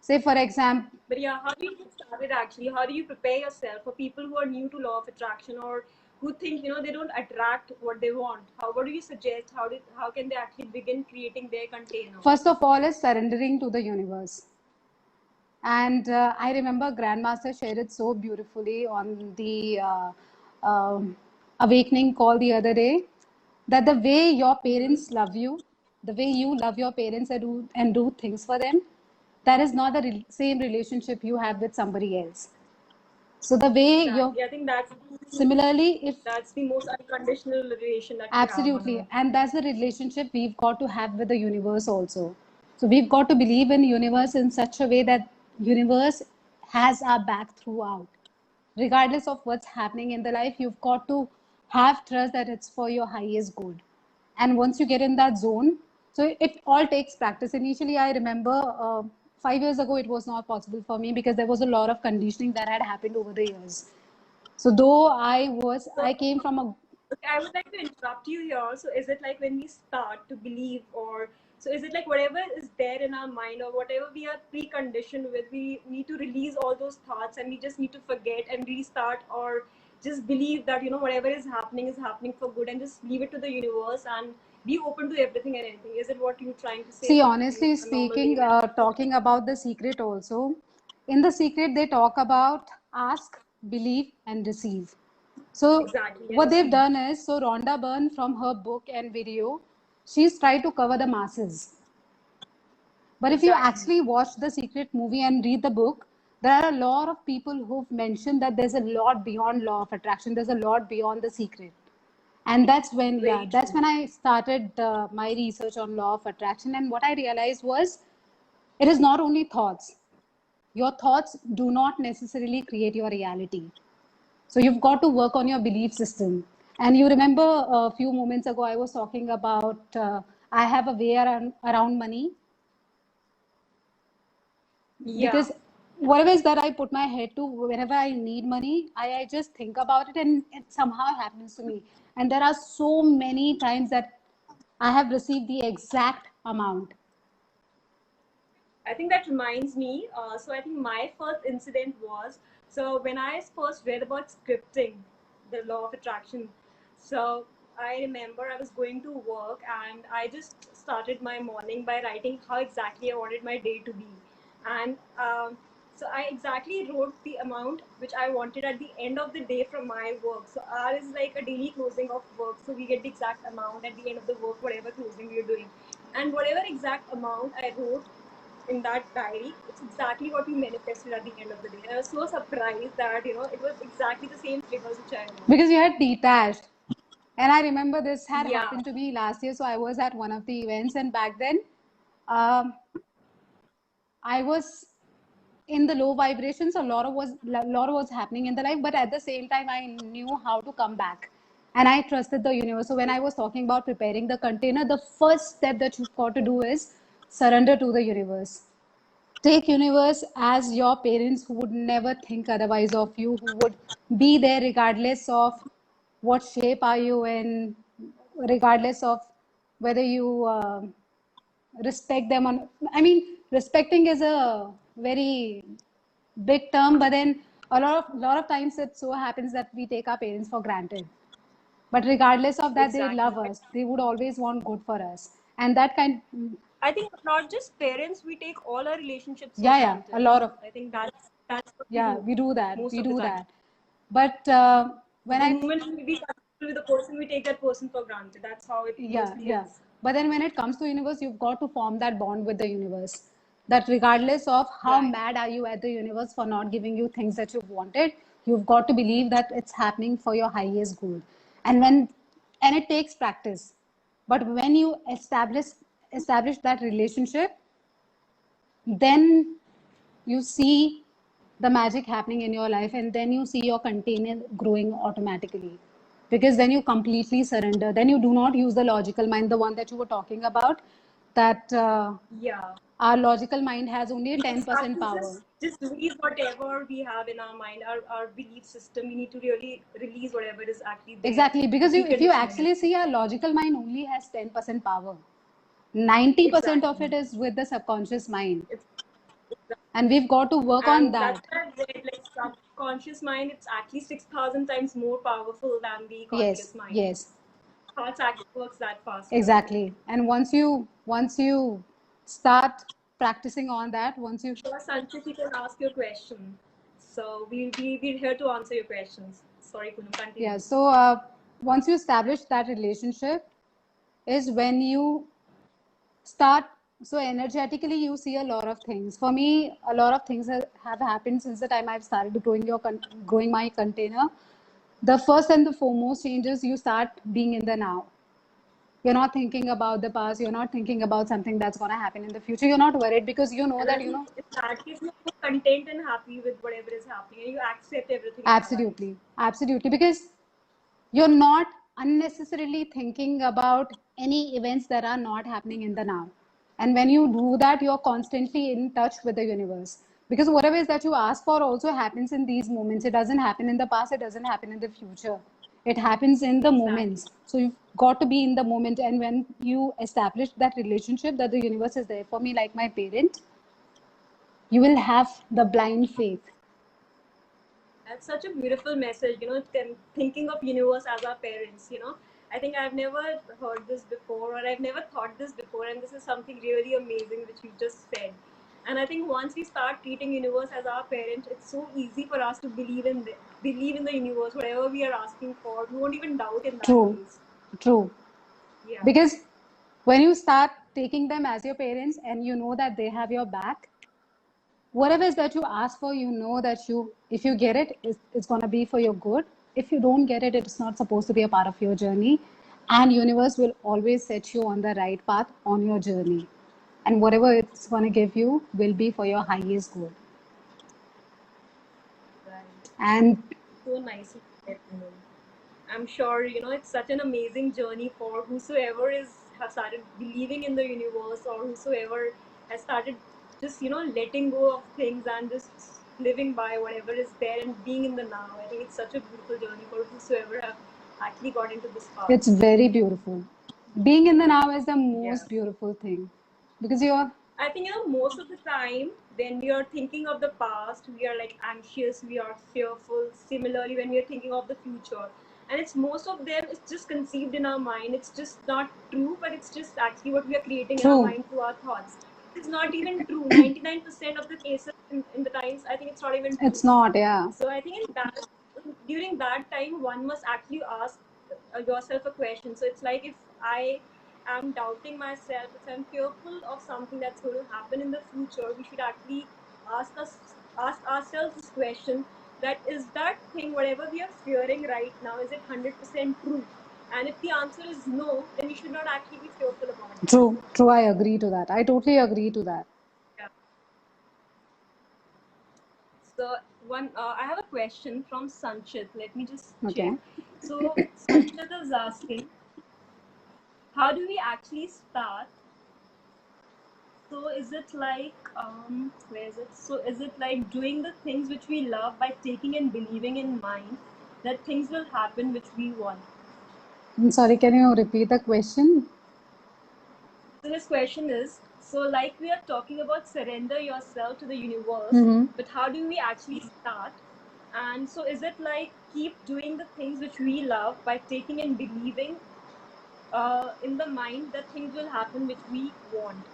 Say for example, But yeah, how do you get started actually? How do you prepare yourself for people who are new to law of attraction or who think they don't attract what they want? What do you suggest? How can they actually begin creating their container? first of all is surrendering to the universe. And I remember Grandmaster shared it so beautifully on the awakening call the other day, that the way your parents love you, the way you love your parents and do things for them, that is not the same relationship you have with somebody else. So the way you're, Exactly. I think similarly, if that's the most unconditional relation that we have on absolutely. earth. And that's the relationship we've got to have with the universe also. So we've got to believe in universe in such a way that universe has our back throughout. Regardless of what's happening in the life, you've got to have trust that it's for your highest good. And once you get in that zone, so it all takes practice. Initially, I remember 5 years ago, it was not possible for me because there was a lot of conditioning that had happened over the years. So though So I came from a, okay, I would like to interrupt you here. So is it like when we start to believe, or so is it like whatever is there in our mind or whatever we are preconditioned with, we need to release all those thoughts and we just need to forget and restart, or just believe that whatever is happening for good and just leave it to the universe and be open to everything and anything. Is it what you're trying to say see, from honestly a normal speaking, layman? talking about The Secret also, in The Secret, they talk about ask, believe, and receive. So, Exactly, and what they've receive. done is, so Rhonda Byrne, from her book and video, she's tried to cover the masses. But if you Exactly. actually watch The Secret movie and read the book, there are a lot of people who've mentioned that there's a lot beyond law of attraction, there's a lot beyond The Secret. And that's when, yeah, Very that's true. when I started my research on law of attraction. And what I realized was, it is not only thoughts. Your thoughts do not necessarily create your reality. So you've got to work on your belief system. And you remember a few moments ago, I was talking about I have a way around money, Yeah. because whatever is that I put my head to, whenever I need money, I just think about it and it somehow happens to me. And there are so many times that I have received the exact amount. I think that reminds me. So I think my first incident was, so when I first read about scripting, the law of attraction. So I remember I was going to work and I just started my morning by writing how exactly I wanted my day to be, and so I exactly wrote the amount which I wanted at the end of the day from my work. So R is like a daily closing of work, so we get the exact amount at the end of the work, whatever closing we are doing, and whatever exact amount I wrote in that diary, it's exactly what we manifested at the end of the day. And I was so surprised that, it was exactly the same figures which I wrote. Because you had detached. And I remember this had Yeah. happened to me last year. So I was at one of the events, and back then, um, I was in the low vibrations. A lot was happening in the life, but at the same time, I knew how to come back, and I trusted the universe. So when I was talking about preparing the container, the first step that you've got to do is surrender to the universe. Take universe as your parents who would never think otherwise of you, who would be there regardless of what shape are you in, regardless of whether you respect them on. I mean, respecting is a very big term, but then a lot of times it so happens that we take our parents for granted, but regardless of that, they Exactly. love us, they would always want good for us. And that kind, I think not just parents, we take all our relationships for yeah, a granted. lot of, I think that's what we yeah, do we do that, most we of the do time. that. But when The I, moment we be comfortable with the person, we take that person for granted. That's how it yeah, mostly yeah. is. But then when it comes to universe, you've got to form that bond with the universe. That regardless of how Right. mad are you at the universe for not giving you things that you've wanted, you've got to believe that it's happening for your highest good. And and it takes practice. But when you establish that relationship, then you see the magic happening in your life, and then you see your container growing automatically, because then you completely surrender, then you do not use the logical mind, the one that you were talking about, that Yeah. our logical mind has only We just have 10% to power. just release whatever we have in our mind, our belief system. We need to really release whatever is actually there, Exactly, the because if you preconditioning. actually see, our logical mind only has 10% power. 90% of Exactly. it is with the subconscious mind, It's and we've got to work on And that's that. why I read, like, subconscious mind, it's actually 6,000 times more powerful than the Yes, conscious mind. yes. Thoughts actually works that faster. Exactly. And once you start practicing on that, once you, Sure, Sanchit, you can ask your question. So we're here to answer your questions. Sorry, Kunal, yeah, continue. so once you establish that relationship is when you start, so energetically you see a lot of things. For me, a lot of things have happened since the time I've started growing my container. The first and the foremost change is you start being in the now. You're not thinking about the past. You're not thinking about something that's going to happen in the future. You're not worried because you know And I that, think in that case, you're content and happy with whatever is happening, and you accept everything in your life. absolutely, absolutely, because you're not unnecessarily thinking about any events that are not happening in the now. And when you do that, you're constantly in touch with the universe. Because whatever is that you ask for also happens in these moments. It doesn't happen in the past, it doesn't happen in the future. It happens in the Exactly. moments. So you've got to be in the moment. And when you establish that relationship that the universe is there for me, like my parent, you will have the blind faith. That's such a beautiful message, thinking of universe as our parents. I think I've never heard this before, or I've never thought this before, and this is something really amazing which you just said. And I think once we start treating universe as our parent, it's so easy for us to believe in the universe, whatever we are asking for. We won't even doubt in that True, case. true. Yeah. Because when you start taking them as your parents and you know that they have your back, whatever is that you ask for, you know that if you get it, it's going to be for your good. If you don't get it, it's not supposed to be a part of your journey. And universe will always set you on the right path on your journey. And whatever it's going to give you will be for your highest good. Right. And So nicely said, Poonam. I'm sure it's such an amazing journey for whosoever has started believing in the universe, or whosoever has started just letting go of things and just living by whatever is there and being in the now. I think it's such a beautiful journey for whosoever have actually got into this path. It's very beautiful. Being in the now is the Yeah. most beautiful thing because you're I think most of the time when we are thinking of the past, we are like anxious, we are fearful. Similarly, when we are thinking of the future, and it's most of them, it's just conceived in our mind. It's just not true, but it's just actually what we are creating in our true. mind through our thoughts. It's not even true. 99% of the cases in the times, I think it's not even true. It's not, yeah. So I think during that time, one must actually ask yourself a question. So it's like if I am doubting myself, if I'm fearful of something that's going to happen in the future, we should actually ask ourselves this question: that is that thing, whatever we are fearing right now, is it 100% true? And if the answer is no, then we should not actually be fearful about it. True, true. I agree to that. I totally agree to that. Yeah. So I have a question from Sanchit. Let me just Okay. check. So Sanchit is asking, how do we actually start? So is it like where is it? So is it like doing the things which we love by taking and believing in mind that things will happen which we want? I'm sorry, can you repeat the question? So his question is, so like we are talking about surrender yourself to the universe, Mm-hmm. but how do we actually start? And so is it like keep doing the things which we love by taking and believing in the mind that things will happen which we want?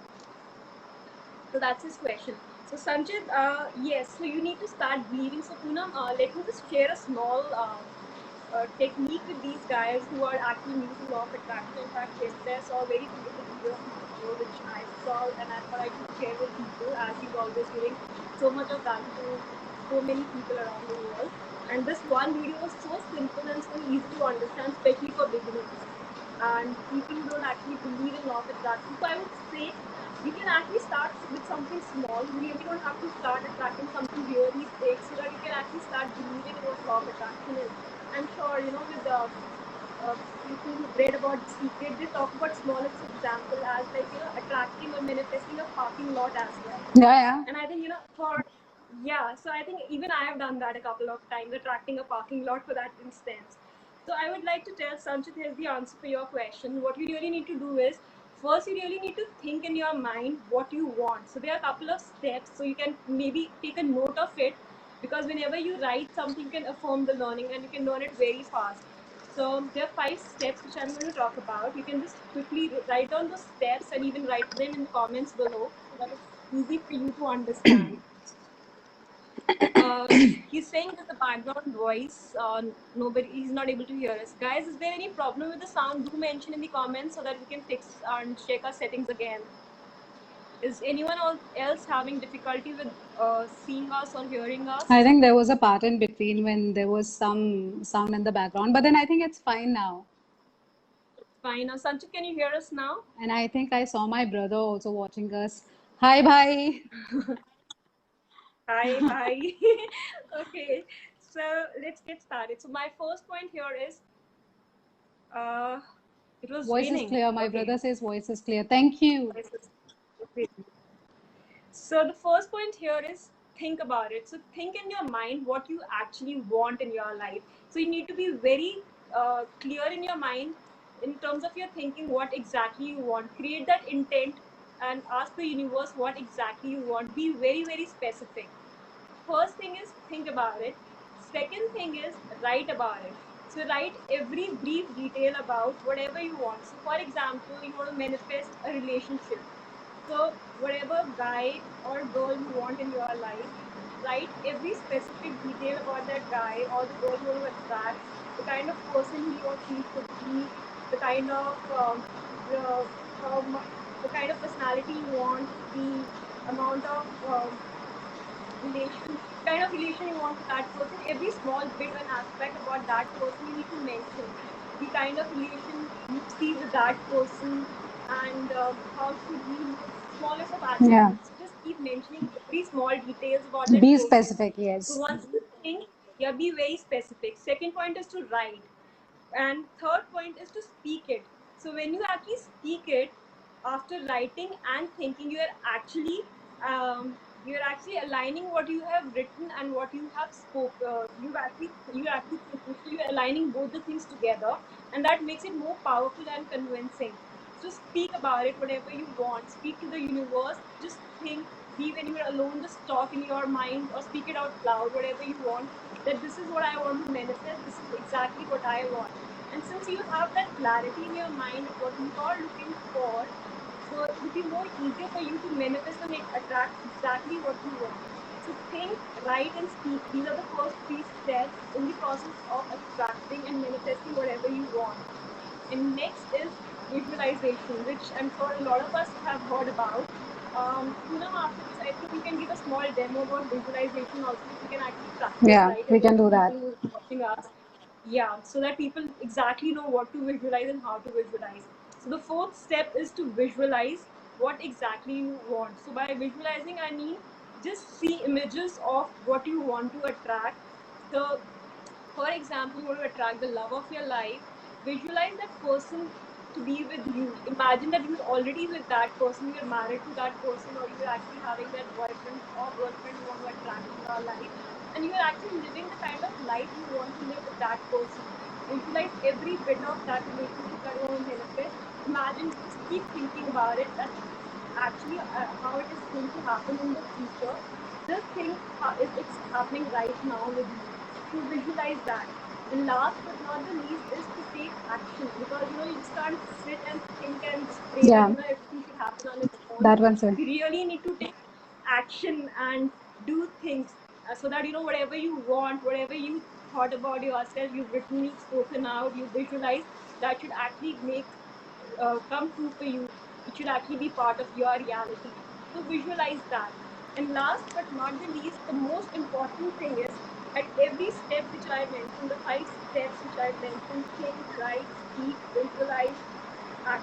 So that's his question. So Sanjit, yes, so you need to start believing. So Poonam, let me just share a small technique with these guys who are actually new to law of attraction. In fact, yesterday I saw a very beautiful video of this video which I saw and I thought I could share with people as he's always giving so much of value to so many people around the world. And this one video was so simple and so easy to understand, especially for beginners and people who don't actually believe in law of attraction. So I would say you can actually start with something small. You really don't have to start attracting something really big so that you can actually start believing in what law of attraction is. I'm sure, with the people who've read about The Secret, they talk about smallest example as like, attracting or manifesting a parking lot as well. Yeah, yeah. And I think, so I think even I have done that a couple of times, attracting a parking lot for that instance. So I would like to tell Sanchit, here's the answer for your question. What you really need to do is, first you really need to think in your mind what you want. So there are a couple of steps, so you can maybe take a note of it, because whenever you write something, you can affirm the learning and you can learn it very fast. So there are 5 steps which I'm going to talk about. You can just quickly write down those steps and even write them in the comments below so that it's easy for you to understand. He's saying that the background voice, he's not able to hear us. Guys, is there any problem with the sound? Do mention in the comments so that we can fix and check our settings again. Is anyone else having difficulty with seeing us or hearing us? I think there was a part in between when there was some sound in the background, but then I think it's fine now. Fine. Now, Sanchit, can you hear us now? And I think I saw my brother also watching us. Hi, bye. Hi, hi. Okay, so let's get started. So my first point here is, uh, it was Voice is raining. clear. My Okay. brother says voice is clear. Thank you. Okay. So the first point here is think about it. So think in your mind what you actually want in your life. So you need to be very clear in your mind in terms of your thinking what exactly you want. Create that intent and ask the universe what exactly you want. Be very, very specific. First thing is think about it. Second thing is write about it. So write every brief detail about whatever you want. So for example, you want to manifest a relationship. So whatever guy or girl you want in your life, write every specific detail about that guy or the girl you want to attract, the kind of person he or she should be, the kind of the kind of personality you want, the amount of relation, kind of relation you want with that person, every small bit and aspect about that person you need to mention. The kind of relation you see with that person and how should he look, smallest of Yeah. attributes. Just keep mentioning every small details about that Be person. specific, So yes. once you think, yeah, be very specific. Second point is to write. And third point is to speak it. So when you actually speak it, after writing and thinking, you are actually you're actually aligning what you have written and what you have spoke. You're aligning both the things together, and that makes it more powerful and convincing. So speak about it, whatever you want. Speak to the universe. Just think, be when you're alone, just talk in your mind or speak it out loud, whatever you want. That this is what I want to manifest. This is exactly what I want. And since you have that clarity in your mind of what you are looking for, so it will be more easier for you to manifest and attract exactly what you want. So think, write, and speak. These are the first three steps in the process of attracting and manifesting whatever you want. And next is visualization, which I'm sure a lot of us have heard about. Poonam, after this, I think you can give a small demo about visualization also, which you can actually practice, Yeah, right? we And can watch do the that. people who are watching us. Yeah, so that people exactly know what to visualize and how to visualize. So the fourth step is to visualize what exactly you want. So by visualizing, I mean just see images of what you want to attract. So for example, you want to attract the love of your life, visualize that person to be with you. Imagine that you're already with that person, you're married to that person, or you're actually having that boyfriend or girlfriend you want to attract in your life, and you're actually living the kind of life you want to live with that person. Visualize every bit of that relationship that you want to manifest. Imagine, just keep thinking about it, that actually how it is going to happen in the future. Just think how it's happening right now with you. So visualize that. And last but not the least is to take action, because you just can't sit and think and just pray that Yeah, everything should happen on its own. that one, sir. We really need to take action and do things, so that whatever you want, whatever you thought about yourself, you've written, you've spoken out, you visualize, that should actually come true for you. It should actually be part of your reality. So visualize that. And last but not the least, the most important thing is, at every step which I mentioned, the 5 steps which I mentioned: think, write, speak, visualize,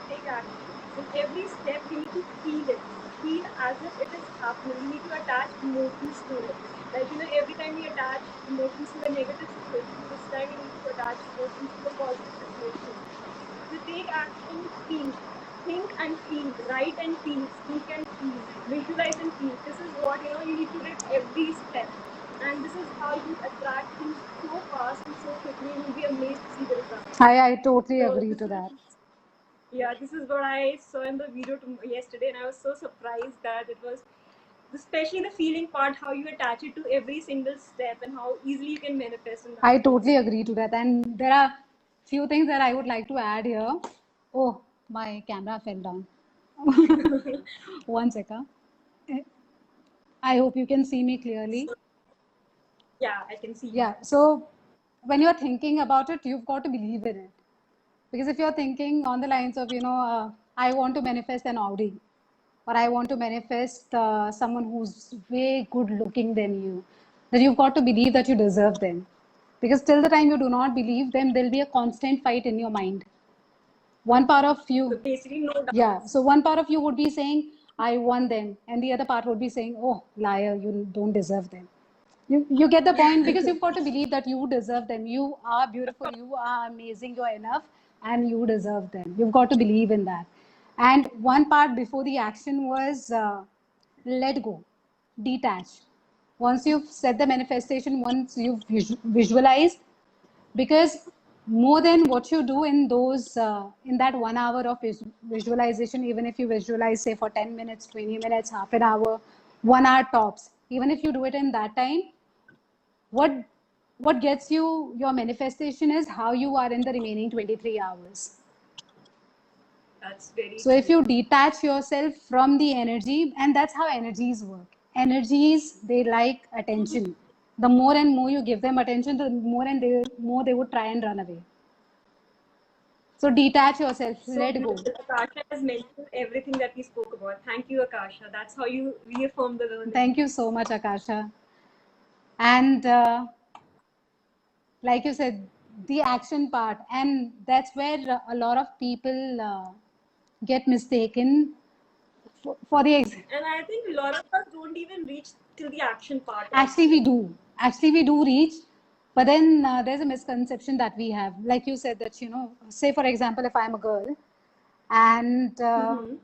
take action. In every step, we need to feel it. Feel as if it is happening. We need to attach emotions to it. Like, every time we attach emotions to a negative situation, this time we need to attach emotions to a positive situation. So take action, feel. Think and feel. Write and feel. Speak and feel. Visualize and feel. This is what you need to do at every step. And this is how you attract things so fast and so quickly. You'll be amazed to see the results. I totally So agree this to is, that. yeah, this is what I saw in the video yesterday, and I was so surprised that it was, especially the feeling part, how you attach it to every single step and how easily you can manifest in that I case. totally agree to that. And there are few things that I would like to add here. Oh, my camera fell down. One second. I hope you can see me clearly. So, yeah, I can see you. Yeah, so when you're thinking about it, you've got to believe in it. Because if you're thinking on the lines of, I want to manifest an Audi, or I want to manifest someone who's way good looking than you, then you've got to believe that you deserve them. Because till the time you do not believe them, there'll be a constant fight in your mind. One part of So you, basically, no yeah, doubts. so one part of you would be saying, I want them, and the other part would be saying, oh, liar, you don't deserve them. You get the point, because you've got to believe that you deserve them. You are beautiful, you are amazing, you're enough, and you deserve them. You've got to believe in that. And one part before the action was let go, detach. Once you've set the manifestation, once you've visualized, because more than what you do in those in that 1 hour of visualization, even if you visualize say for 10 minutes, 20 minutes, half an hour, 1 hour tops, even if you do it in that time, what what gets you your manifestation is how you are in the remaining 23 hours. That's very So if true. you detach yourself from the energy, and that's how energies work. Energies, they like attention. The more and more you give them attention, the more they would try and run away. So detach yourself, So let go. beautiful. Akasha has mentioned everything that we spoke about. Thank you, Akasha. That's how you reaffirm the learning. Thank you so much, Akasha. And like you said, the action part, and that's where a lot of people get mistaken for the And I think a lot of us don't even reach till the action part actually also. we do. Actually we do reach, but then there's a misconception that we have. Like you said that, say for example, if I'm a girl and Mm-hmm.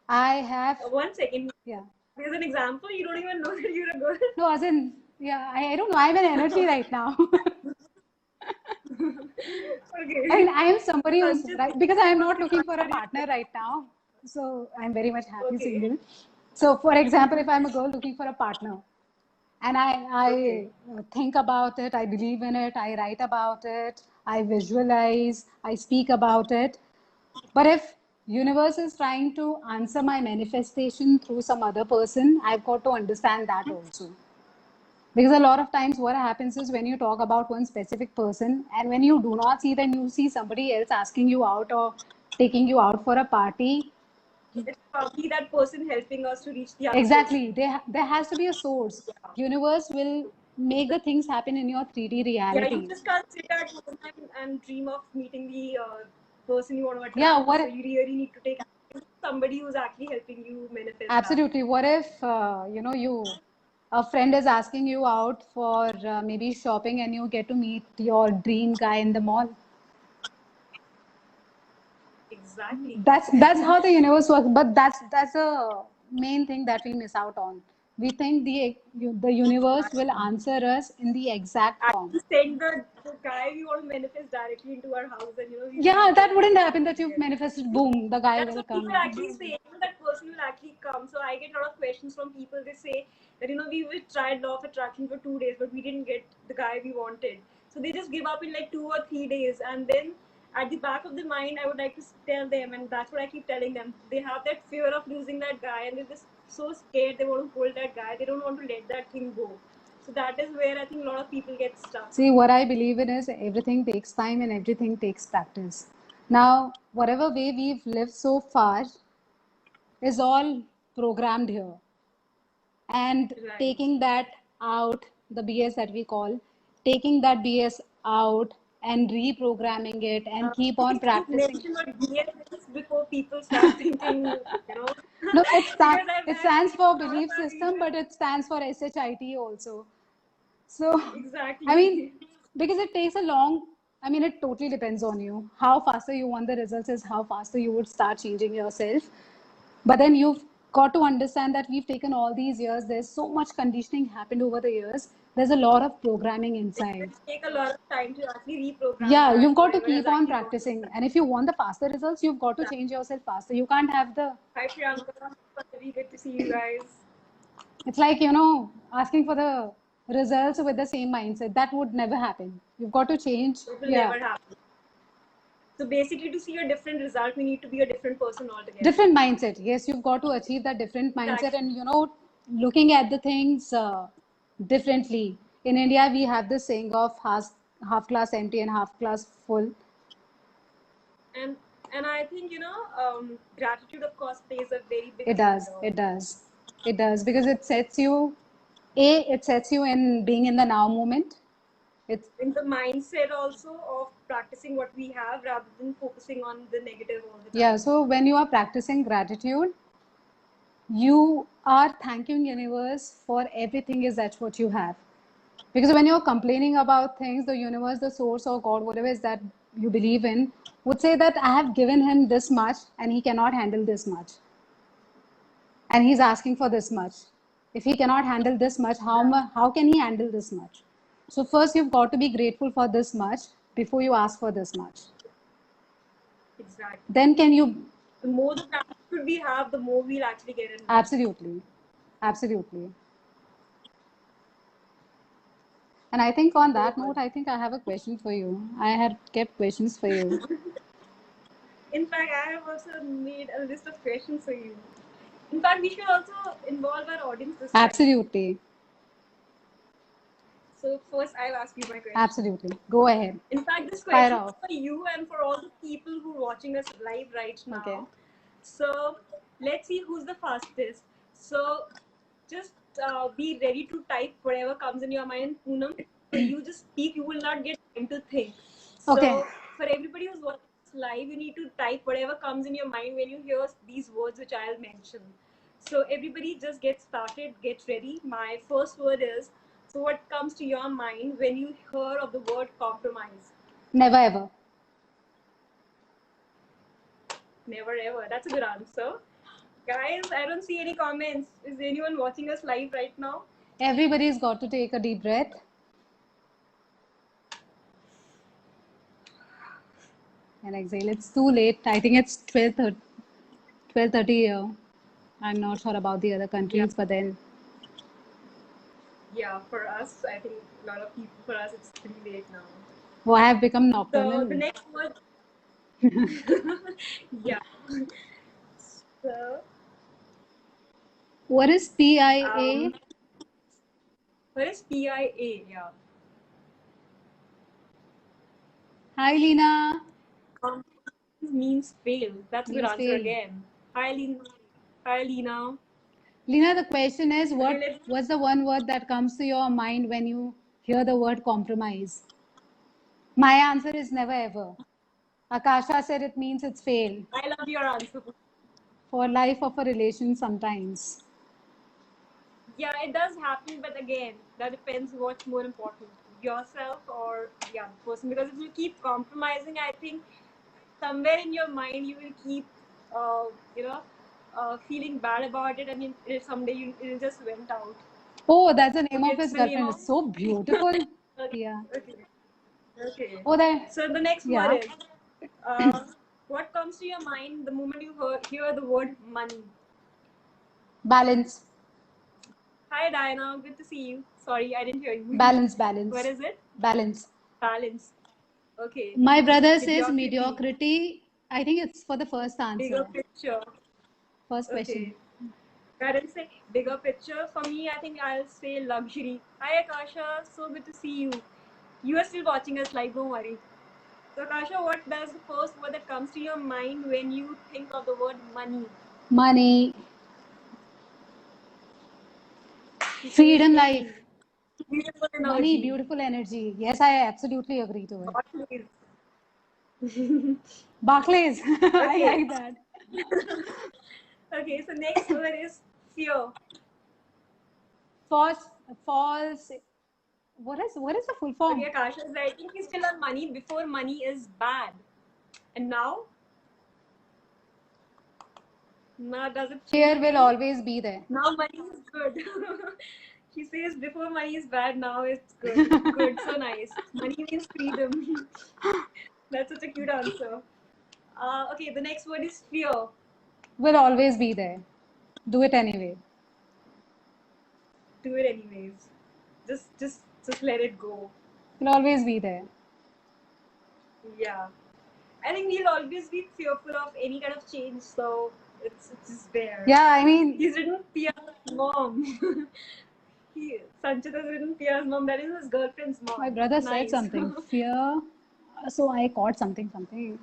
I have, One second. yeah. There's a an example. You don't even know that you're a girl. No, as in, yeah, I don't know. I'm in energy right now. I Okay. mean, I am somebody I'm who's just right because I am not looking for a thinking. partner right now. So I'm very much happy Okay. single. So, for example, if I'm a girl looking for a partner and Okay. I think about it, I believe in it, I write about it, I visualize, I speak about it. But if universe is trying to answer my manifestation through some other person, I've got to understand that also. Because a lot of times what happens is when you talk about one specific person and when you do not see, then you see somebody else asking you out or taking you out for a party. It's probably that person helping us to reach the other person. Exactly. There has to be a source. Universe will make the things happen in your 3D Yeah, you reality. just can't sit at home and dream of meeting the person you want to Yeah, attract. So you really need to take action with somebody who's actually helping you manifest that. absolutely. What if, a friend is asking you out for maybe shopping and you get to meet your dream guy in the mall? Exactly. That's how the universe works, but that's the main thing that we miss out on. We think the universe will answer us in the exact form. Actually, send the guy we want to manifest directly into our house, and we will Yeah, be that so wouldn't happy happen to that be you've there. manifested, boom, the guy That's will what people come. actually say. That person will actually come. So I get a lot of questions from people. They say that we tried law of attraction for 2 days, but we didn't get the guy we wanted. So they just give up in like 2 or 3 days, and then at the back of the mind, I would like to tell them, and that's what I keep telling them. They have that fear of losing that guy, and they're just so scared. They want to hold that guy. They don't want to let that thing go. So that is where I think a lot of people get stuck. See, what I believe in is everything takes time and everything takes practice. Now, whatever way we've lived so far is all programmed here. And Right. taking that out, the BS that we call, taking that BS out and reprogramming it and keep on Please practicing. mention what BS is before people start thinking, No, because I've it had stands for a lot of belief our system, viewers. but it stands for SHIT also. So, I mean, Exactly. because it takes a long, I mean, it totally depends on you. How faster you want the results is how faster you would start changing yourself. But then you've got to understand that we've taken all these years. There's so much conditioning happened over the years. There's a lot of programming It inside. will take a lot of time to actually reprogram Yeah, that, you've got to whatever has keep on actually gone through practicing. that. And if you want the faster results, you've got to Yeah. change yourself faster. You can't have the, Hi, Priyanka. Very good to see you guys. it's like, asking for the results with the same mindset. That would never happen. You've got to change. It will Yeah. never happen. So basically, to see a different result, we need to be a different person altogether. Different mindset. Yes, you've got to achieve that different mindset Exactly. and, looking at the things differently. In India, we have this saying of half glass empty and half glass full. And I think gratitude of course plays a very big It role does. here. It does. It does because it sets you in being in the now moment. It's In the mindset also of practicing what we have rather than focusing on the negative all the yeah. time. So when you are practicing gratitude, you are thanking universe for everything is that what you have. Because when you're complaining about things, the universe, the source, or God, whatever is that you believe in, would say that I have given him this much and he cannot handle this much. And he's asking for this much. If he cannot handle this much, how can he handle this much? So, first, you've got to be grateful for this much before you ask for this much. Exactly. Then, can you? The more the gratitude we have, the more we'll actually get in life. Absolutely. Absolutely. And I think on So that good. note, I think I have a question for you. I had kept questions for you. In fact, I have also made a list of questions for you. In fact, we should also involve our audience this time. Absolutely. So first, I'll ask you my question. Absolutely. Go ahead. In fact, this Fire question is off. for you and for all the people who are watching us live right now. Okay. So let's see who's the fastest. So just be ready to type whatever comes in your mind, Poonam. So you just speak. You will not get time to think. So Okay. for everybody who's watching this live, you need to type whatever comes in your mind when you hear these words which I'll mention. So everybody just get started. Get ready. My first word is. So what comes to your mind when you hear of the word compromise? Never ever. Never ever. That's a good answer. Guys, I don't see any comments. Is anyone watching us live right now? Everybody's got to take a deep breath and exhale. It's too late. I think it's 12:30 here. I'm not sure about the other Yeah, countries, but then yeah. For us, I think a lot of people. For us, it's pretty late now. oh, I have become So the nocturnal. next word, yeah. So What is PIA? what is PIA? Yeah. Hi, Lena. Means fail. That's a good Means answer fail. again. Hi, Lena. Hi, Lena. Lena, the question is, Okay, what's the one word that comes to your mind when you hear the word compromise? My answer is never ever. Akasha said it means it's fail I love your answer. for life of a relation sometimes. Yeah, it does happen, but again, that depends what's more important, yourself or the other person. Because if you keep compromising, I think somewhere in your mind you will keep, uh, you know, feeling bad about it. I mean, someday it'll just went out. Oh, that's the name Okay, of it's his the name girlfriend. of. It's so beautiful. Okay, Yeah. okay, okay. Oh, that, So the next word yeah. is, what comes to your mind the moment you hear the word money? Balance. Hi, Diana. Good to see you. Sorry, I didn't hear you. Balance, What balance. is it? Balance. Balance. Okay. My brother says Mediocrity. mediocrity. I think it's for the first Bigger answer. picture. First question. Okay. I didn't say bigger picture. For me, I think I'll say luxury. Hi, Akasha. So good to see you. You are still watching us live, don't worry. So, Akasha, what does the first word that comes to your mind when you think of the word money? Money. She says Freedom pain. life. Beautiful Money, energy. beautiful energy. Yes, I absolutely agree to it. God Barclays. I Okay. like that. Okay, so next word is fear. False, false. What is the full form? Okay, Akasha is writing he's still on money before money is bad. And now? Now does it change Fear will again? always be there. Now money is good. She says before money is bad, now it's good. Good, so nice. Money means freedom. That's such a cute answer. Okay, the next word is fear. Will always be there. Do it anyway. Do it anyways. Just let it go. Will always be there. Yeah. I think we'll always be fearful of any kind of change, so it's just there. Yeah, I mean, He's written Pia's mom. Sanchit has written Pia's mom. That is his girlfriend's mom. my brother said Nice. something. Fear. So I caught something.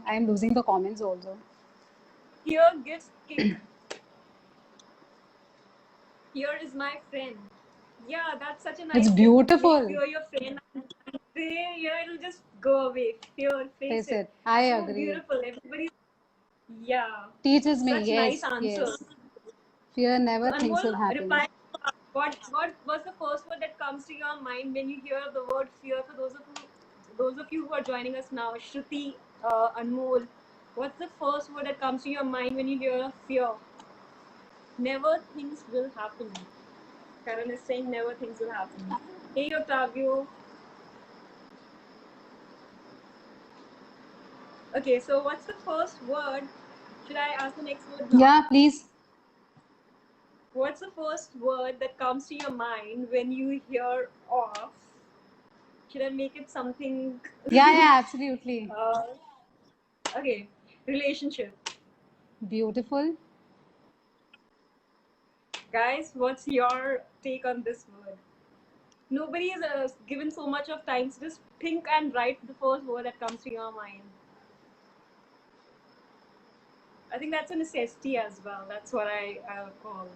I am losing the comments also. Here gives kick. Here is my friend. Yeah, that's such a nice It's way to make beautiful. fear your friend. It'll just go away. Fear, face Face it. it. I So agree. beautiful. Everybody. Yeah. Teaches me. Such nice Yes, answers. yes. Fear never So thinks Anmol, will happen. reply. What was the first word that comes to your mind when you hear the word fear? For those of you who are joining us now, Shruti, Anmol, what's the first word that comes to your mind when you hear fear? Never things will happen. Karan is saying never things will happen. Hey Octavio. Okay, so what's the first word? Should I ask the next word now? Yeah, please. What's the first word that comes to your mind when you hear off? Should I make it something? Yeah, absolutely. Okay, relationship. Beautiful. Guys, what's your take on this word? Nobody is given so much of time, so just think and write the first word that comes to your mind. I think that's a necessity as well. That's what I call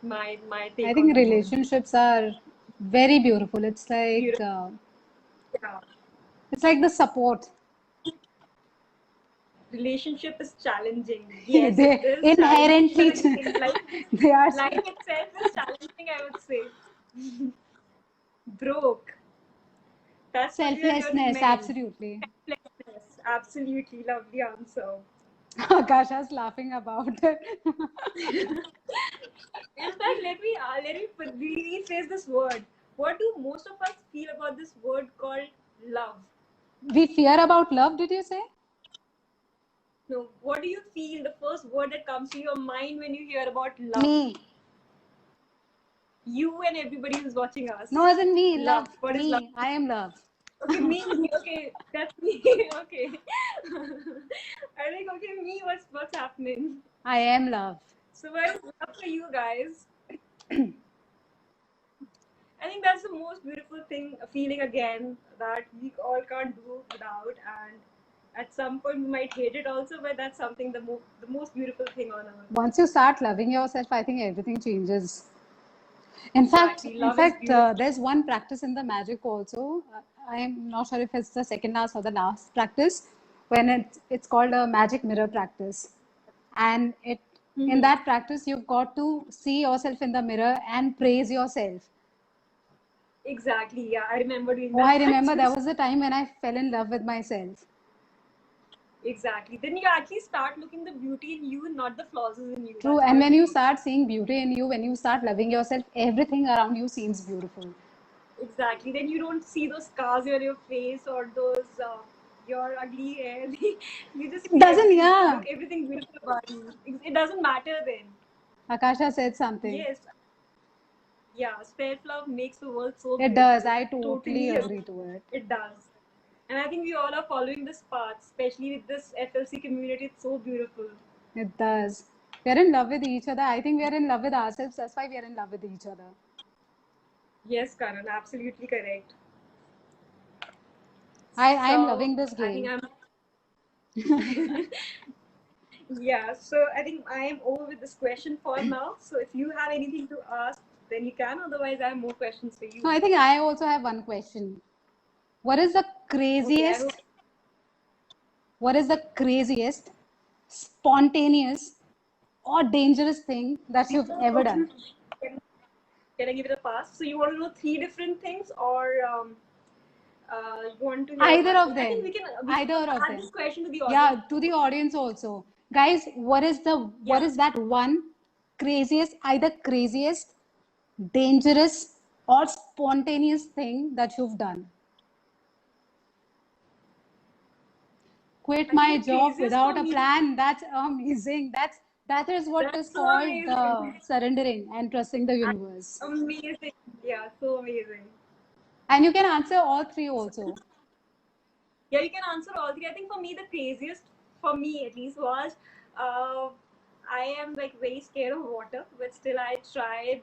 my take I on think the word. relationships are very beautiful. Beautiful. Yeah. It's like the support. Relationship is challenging. Yes, it They is challenging, but inherently again, they are life itself is challenging, I would say. Broke. That's what we are here to selflessness. mend. Absolutely. Selflessness. Absolutely lovely answer. Akasha's laughing about it. In fact, rephrase this word. What do most of us feel about this word called love? We fear about love, did you say? No, what do you feel? The first word that comes to your mind when you hear about love? Me. You and everybody who's watching us. No, as in me. Love. Love. What is love? Me. I am love. Okay, me. Okay, that's me. Okay. I think okay, me. What's happening? I am love. So what is love for you guys? I think that's the most beautiful thing, feeling again that we all can't do without, and at some point we might hate it also, but that's something the most beautiful thing on earth. Once you start loving yourself, I think everything changes. In fact, Exactly, love is beautiful. there's one practice in the magic also. I'm not sure if it's the second last or the last practice, when it's called a magic mirror practice, and in that practice you've got to see yourself in the mirror and praise yourself. Exactly, yeah, I remember doing Oh, that. I remember there practice. was a time when I fell in love with myself. Exactly. Then you actually start looking the beauty in you, not the flaws in you. True, That's and what when it you is. start seeing beauty in you, when you start loving yourself, everything around you seems beautiful. Exactly. Then you don't see those scars on your face or those your ugly hair. You just see Doesn't, yeah. look everything beautiful about you. It doesn't matter then. Akasha said something. Yes. Yeah. Self-love makes the world so It beautiful. does. I totally Totally agree to it. It does. And I think we all are following this path, especially with this FLC community. It's so beautiful. It does. We're in love with each other. I think we are in love with ourselves. That's why we are in love with each other. Yes, Karan, absolutely correct. I'm So loving this I think game. yeah, so I think I am over with this question for now. So if you have anything to ask, then you can. Otherwise, I have more questions for you. No, I think I also have one question. What is the Okay, I craziest, hope. what is the craziest, spontaneous, or dangerous thing that you've ever done? Can, can I give it a pass? So you want to know three different things, or you want to hear Either one of thing? I think them. we can Either of add them. this question to the audience. Yeah, to the audience also. Guys, what is Yeah. that one craziest, either craziest, dangerous, or spontaneous thing that you've done? Quit I think my the job craziest without for a me. plan. That's amazing. That is what is That's so called amazing. surrendering and trusting the universe. Amazing. Yeah, so amazing. And you can answer all three also. Yeah, you can answer all three. I think for me, the craziest, for me at least, was uh, I am like very scared of water, but still I tried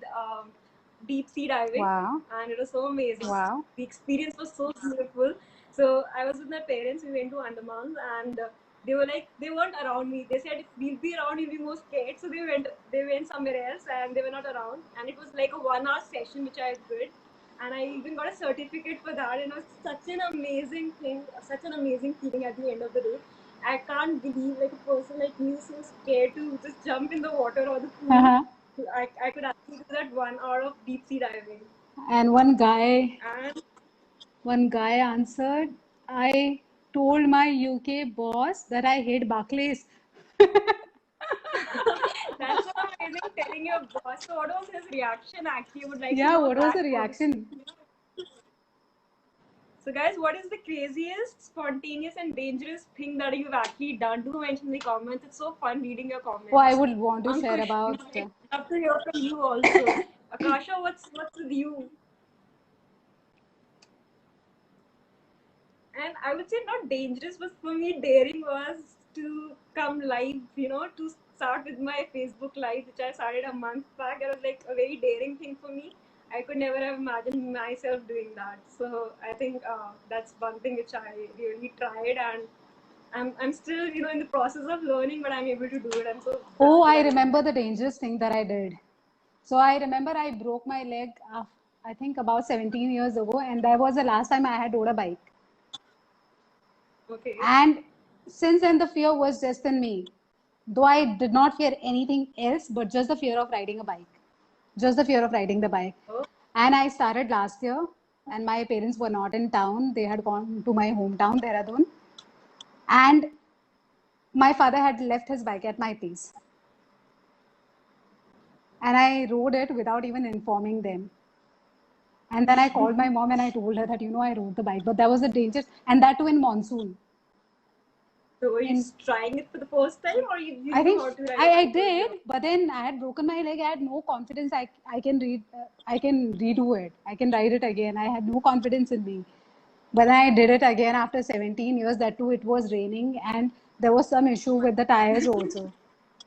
deep sea diving, Wow. and it was so amazing. Wow. The experience was so beautiful. So I was with my parents. We went to Andaman, and they were like, they weren't around me. They said if we'll be around, you'll be more scared. So they went somewhere else, and they were not around. And it was like a 1 hour session which I did, and I even got a certificate for that. And it was such an amazing thing, such an amazing feeling at the end of the day. I can't believe like a person like me is so scared to just jump in the water or the pool. Uh-huh. I could actually do that 1 hour of deep sea diving. And And one guy answered, I told my UK boss that I hate Barclays. that's so amazing telling your boss. So what was his reaction actually? I would like to Yeah, know what was the that first. reaction? So guys, what is the craziest, spontaneous and dangerous thing that you've actually done? Do mention in the comments. It's so fun reading your comments. Oh, I would want to share Ankush, about. I'd love to hear from you also. Akasha, what's with you? And I would say not dangerous, but for me daring was to come live, to start with my Facebook live, which I started a month back. It was like a very daring thing for me. I could never have imagined myself doing that. So I think that's one thing which I really tried, and I'm still in the process of learning, but I'm able to do it. I'm so Oh, glad that I I did remember that. the dangerous thing that I did. So I remember I broke my leg, I think about 17 years ago, and that was the last time I had rode a bike. Okay. And since then, the fear was just in me. Though I did not fear anything else, but just the fear of riding a bike. Just the fear of riding the bike. Oh, And I started last year, and my parents were not in town. They had gone to my hometown, Dehradun. And My father had left his bike at my place, and I rode it without even informing them. And then I called my mom and I told her that, I rode the bike, but that was a danger, and that too in monsoon. So were you In just trying it for the first time, or you I knew think how to ride a I bike did, earlier? but then I had broken my leg. I had no confidence. I can read. I can redo it. I can ride it again. I had no confidence in me. But I did it again after 17 years. That too, it was raining and there was some issue with the tires also.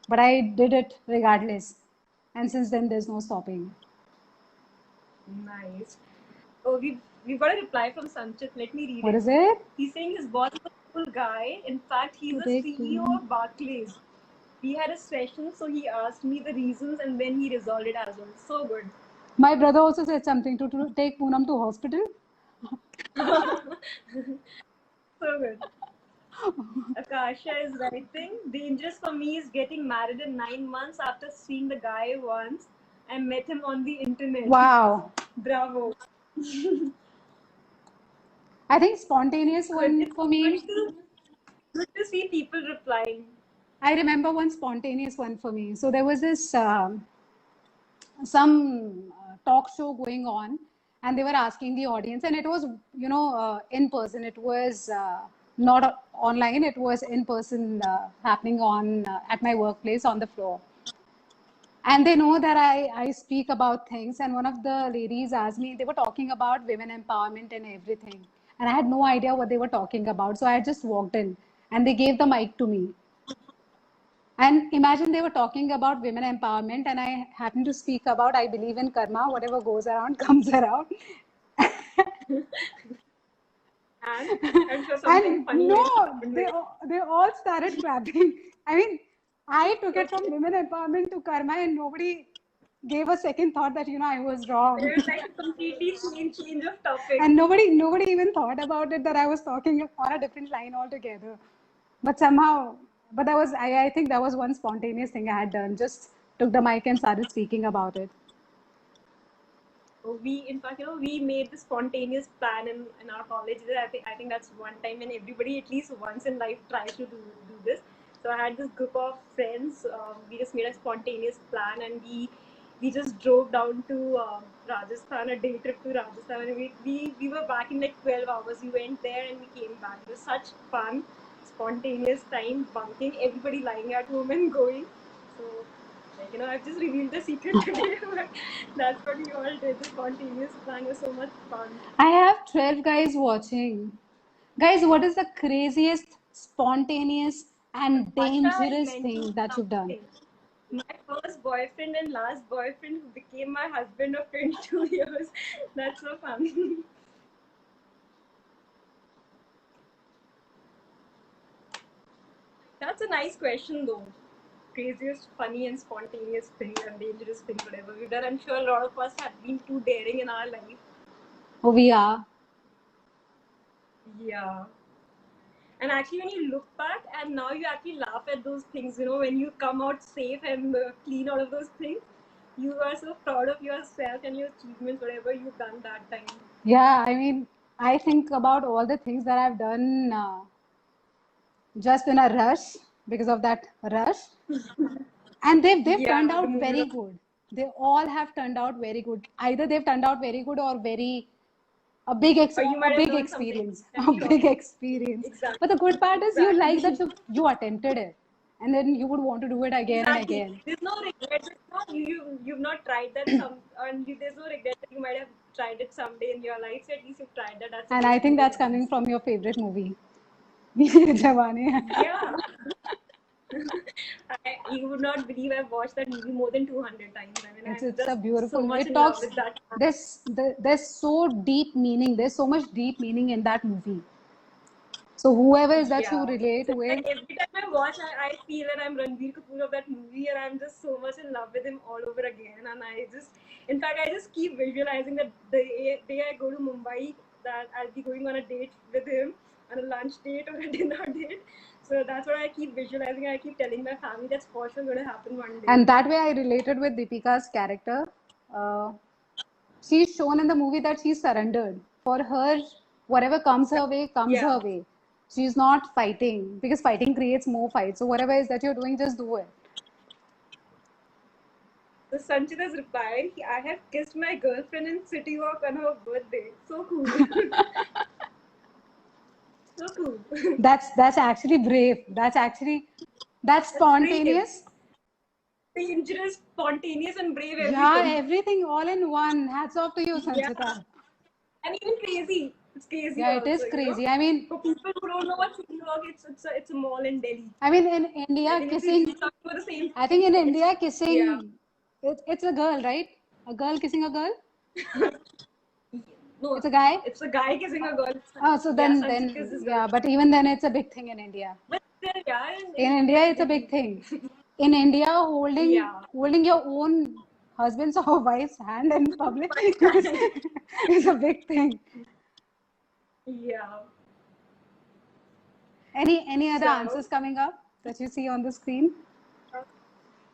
But I did it regardless. And since then, there's no stopping. Nice. Oh, we've got a reply from Sanchit. Let me read What it. is it? He's saying his boss is a cool guy. In fact, he's To the take CEO of Barclays. We had a session, so he asked me the reasons and then he resolved it as well. So good. My brother also said something to take Poonam to hospital. So good. Akasha is writing. Dangerous for me is getting married in 9 months after seeing the guy once. I met him on the internet. Wow. Bravo. I think spontaneous Good. one It's for me. good to see people replying. I remember one spontaneous one for me. So there was this some talk show going on, and they were asking the audience, and it was in person. It was not online. It was in person, happening on at my workplace on the floor. And they know that I speak about things. And one of the ladies asked me, they were talking about women empowerment and everything. And I had no idea what they were talking about. So I just walked in and they gave the mic to me. And imagine they were talking about women empowerment, and I happened to speak about I believe in karma, whatever goes around comes around. And I'm sure something And funny went no, happened they, with it. they all started clapping. I mean, I took it from women empowerment to karma, and nobody gave a second thought that, I was wrong. It was like a completely change of topic. And nobody even thought about it that I was talking on a different line altogether. But somehow, but that was, I think that was one spontaneous thing I had done. Just took the mic and started speaking about it. So in fact, we made this spontaneous plan in our college. I think that's one time when everybody at least once in life tries to do this. So I had this group of friends. We just made a spontaneous plan, and we just drove down to Rajasthan, a day trip to Rajasthan, and we were back in like 12 hours. We went there and we came back. It was such fun, spontaneous time, bunking, everybody lying at home and going. So like, I've just revealed the secret today, but that's what we all did. The spontaneous plan was so much fun. I have 12 guys watching. Guys, what is the craziest, spontaneous, and Asha, I'll dangerous mention thing that you've done? something. My first boyfriend and last boyfriend who became my husband of 22 years. That's so fun. That's a nice question, though. Craziest, funny, and spontaneous thing, and dangerous thing, whatever we've done. I'm sure a lot of us have been too daring in our life. Oh, we are. Yeah. And actually, when you look back and now you actually laugh at those things, when you come out safe and clean out of those things, you are so proud of yourself and your achievements, whatever you've done that time. Yeah, I mean, I think about all the things that I've done just in a rush because of that rush. And they've turned Yeah, the out moment very of. good. They all have turned out very good. Either they've turned out very good or very Or you a might have big learned something. experience, I'm a sure. big experience. But the Exactly. good part is you like that Exactly. you attempted it, and then you would want to do it again and Exactly. again. There's no regret. You've not tried that there's no regret that you might have tried it someday in your life. So at least you've tried that. That's a And good I think feeling that's at coming least. from your favorite movie, Veer Jawani. Yeah. You would not believe I've watched that movie more than 200 times. I mean, I'm It's a just so beautiful. much It in love talks. with that. There's so deep meaning. There's so much deep meaning in that movie. So whoever is that you Yeah. relate So with, every time I watch, I feel that I'm Ranbir Kapoor of that movie, and I'm just so much in love with him all over again. And in fact, I just keep visualizing that the day I go to Mumbai, that I'll be going on a date with him, on a lunch date or a dinner date. So that's what I keep visualizing. I keep telling my family that's for sure going to happen one day. and that way I related with Deepika's character. Uh, she's shown in the movie that she's surrendered. For her, whatever comes her way, comes Yeah. her way. She's not fighting because fighting creates more fights. So whatever is that you're doing, just do it. So Sanchit has replied, I have kissed my girlfriend in City Walk on her birthday. So cool. So cool. That's actually brave. That's Brave. spontaneous. Dangerous, spontaneous, and brave Yeah, everything. everything all in one. Hats off to you, Yeah. Sanchita. And even crazy. It's crazy Yeah, it also, is you know. crazy. I mean, For people who don't know what City Walk, it's a mall in Delhi. in I India, think it's kissing. talking about the same I think in place. India, Yeah. kissing. It's a girl, right? A girl kissing a girl. No, It's a guy. it's a guy kissing a girl. Oh, so Yeah, then Sanchit kisses his yeah. girl. But even then, it's a big thing in India. But still, yeah, In in India, India, it's a big Delhi. thing. In India, holding Yeah. your own husband's or wife's hand in public is a big thing. Yeah. Any other So, answers coming up that you see on the screen?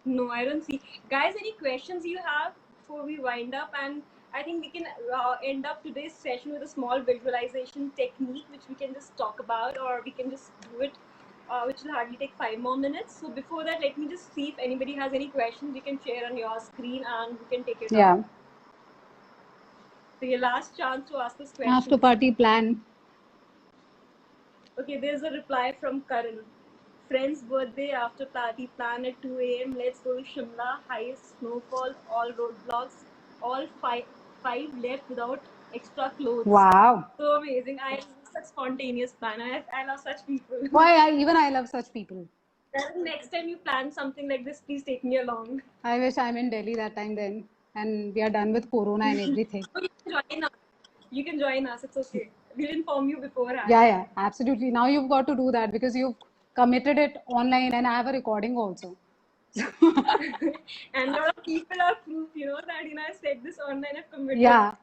no, I don't see. Guys, any questions you have before we wind up? And I think we can end up today's session with a small visualization technique, which we can just talk about, or we can just do it, which will hardly take 5 more minutes. So before that, let me just see if anybody has any questions you can share on your screen, and we can take it Yeah. up. So your last chance to ask us questions. After party plan. Okay, there's a reply from Karan. Friend's birthday after party plan at 2 a.m. Let's go to Shimla. Highest snowfall, all roadblocks, all five left without extra clothes. Wow. So amazing. I love such spontaneous plan. I love such people. Why? I love such people. Karan, next time you plan something like this, please take me along. I wish I'm in Delhi that time then, and we are done with Corona and everything. So you can join us. You can join us. It's okay. We'll inform you beforehand. Yeah, absolutely. Now you've got to do that because you've committed it online, and I have a recording also. And a lot of people are proof, that I said this online, I've committed. Yeah.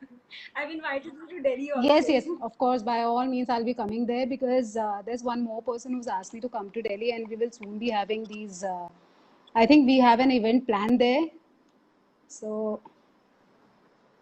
I've invited you to Delhi also. Yes, of course. By all means, I'll be coming there because there's one more person who's asked me to come to Delhi, and we will soon be having these. I think we have an event planned there. So,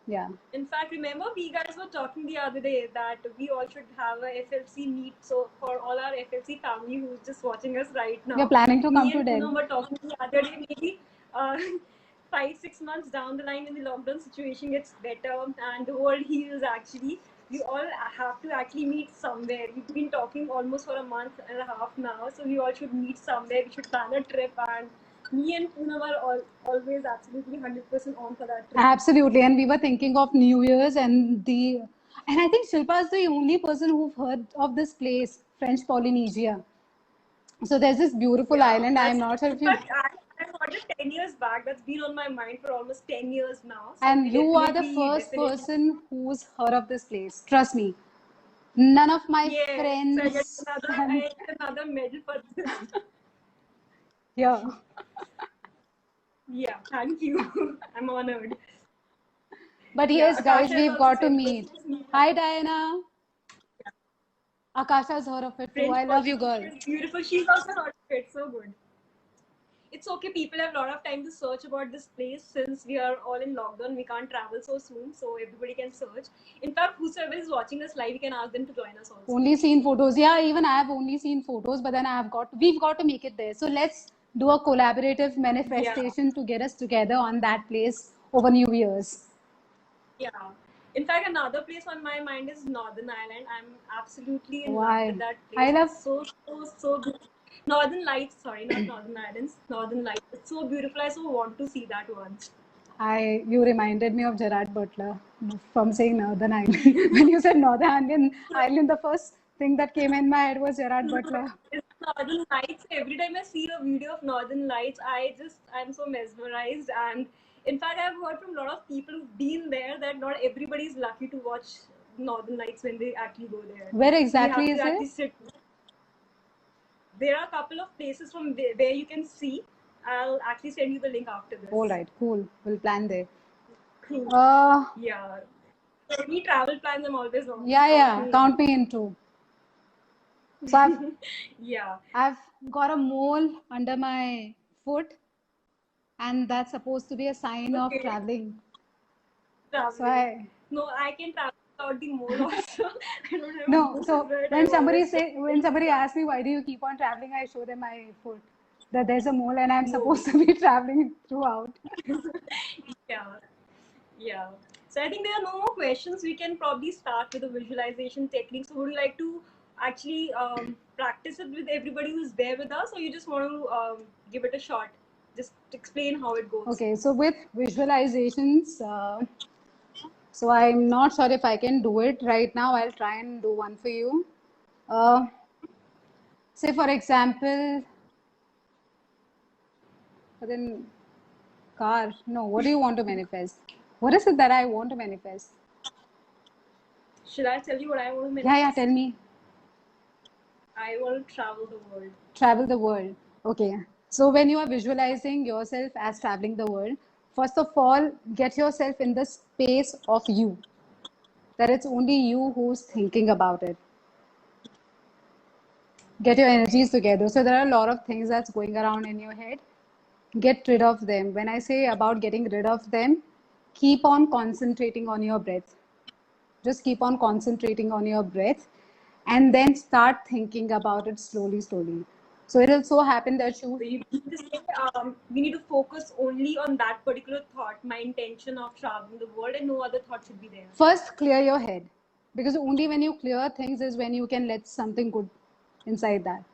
yeah. In fact, remember we guys were talking the other day that we all should have a FLC meet. So for all our FLC family who's just watching us right now, We're planning to come me to and Delhi. Poonam were talking the other day, maybe 5-6 months down the line when the lockdown situation gets better and the world heals actually, we all have to actually meet somewhere. We've been talking almost for a month and a half now, so we all should meet somewhere. We should plan a trip, and me and Poonam are always absolutely 100% on for that trip. Absolutely. And we were thinking of New Year's and I think Shilpa is the only person who've heard of this place, French Polynesia. So there's this beautiful island. I'm not sure if you. I heard it 10 years back. That's been on my mind for almost 10 years now. So And you are the first person who's heard of this place. Trust me. None of my friends. So I get another medal for this. Yeah. Yeah, thank you. I'm honored. But yes, guys, we've got to meet. Hi, Diana. Akasha's heard of it too. I love you, girl. She's beautiful. She's also heard of it. So good. It's okay. People have a lot of time to search about this place since we are all in lockdown. We can't travel so soon, so everybody can search. In fact, whosoever is watching us live, we can ask them to join us also. Only seen photos. Yeah, even I have only seen photos, but then we've got to make it there. So let's do a collaborative manifestation to get us together on that place over New Year's. Yeah. In fact, another place on my mind is Northern Ireland. I'm absolutely in love with that place. I love so good. Northern Lights, sorry, not Northern Islands. Northern Lights. It's so beautiful. I so want to see that once. You reminded me of Gerard Butler from saying Northern Ireland. When you said Northern Ireland, the first thing that came in my head was Gerard Butler. It's Northern Lights. Every time I see a video of Northern Lights, I'm so mesmerized. And in fact, I've heard from a lot of people who've been there that not everybody is lucky to watch Northern Lights when they actually go there. Where exactly is it? There are a couple of places from where you can see. I'll actually send you the link after this. All right, cool. We'll plan there. Cool. Yeah. Any travel plans, I'm always on. Yeah. Count me in too. So I've got a mole under my foot, and that's supposed to be a sign of traveling. So I can travel about the mole also. I don't have a No, mole, so but when I've always when somebody asks me why do you keep on traveling, I show them my foot that there's a mole and I'm no. supposed to be traveling throughout. Yeah, yeah. So I think there are no more questions. We can probably start with the visualization technique. So would you like to actually practice it with everybody who's there with us, or you just want to give it a shot? Just explain how it goes. Okay, so with visualizations, so I'm not sure if I can do it right now. I'll try and do one for you. Uh, say for example, but then car. No, what do you want to manifest? What is it that I want to manifest? Should I tell you what I want to Yeah, manifest? tell me. I want to travel the world. Travel the world. Okay. So when you are visualizing yourself as traveling the world, first of all, get yourself in the space of you. That it's only you who's thinking about it. Get your energies together. So there are a lot of things that's going around in your head. Get rid of them. When I say about getting rid of them, keep on concentrating on your breath. Just keep on concentrating on your breath and then start thinking about it slowly, slowly. So it'll so happen that So you need to say, we need to focus only on that particular thought, my intention of traveling the world, and no other thought should be there. first clear your head, because only when you clear things is when you can let something good inside that.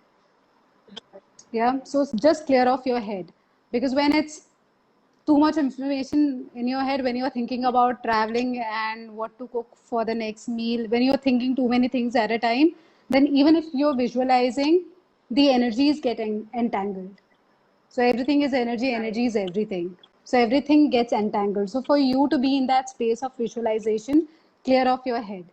Yeah, so just clear off your head, because when it's too much information in your head, when you're thinking about traveling and what to cook for the next meal, when you're thinking too many things at a time, then even if you're visualizing, the energy is getting entangled. So everything is energy, energy is everything. So everything gets entangled. So for you to be in that space of visualization, clear off your head.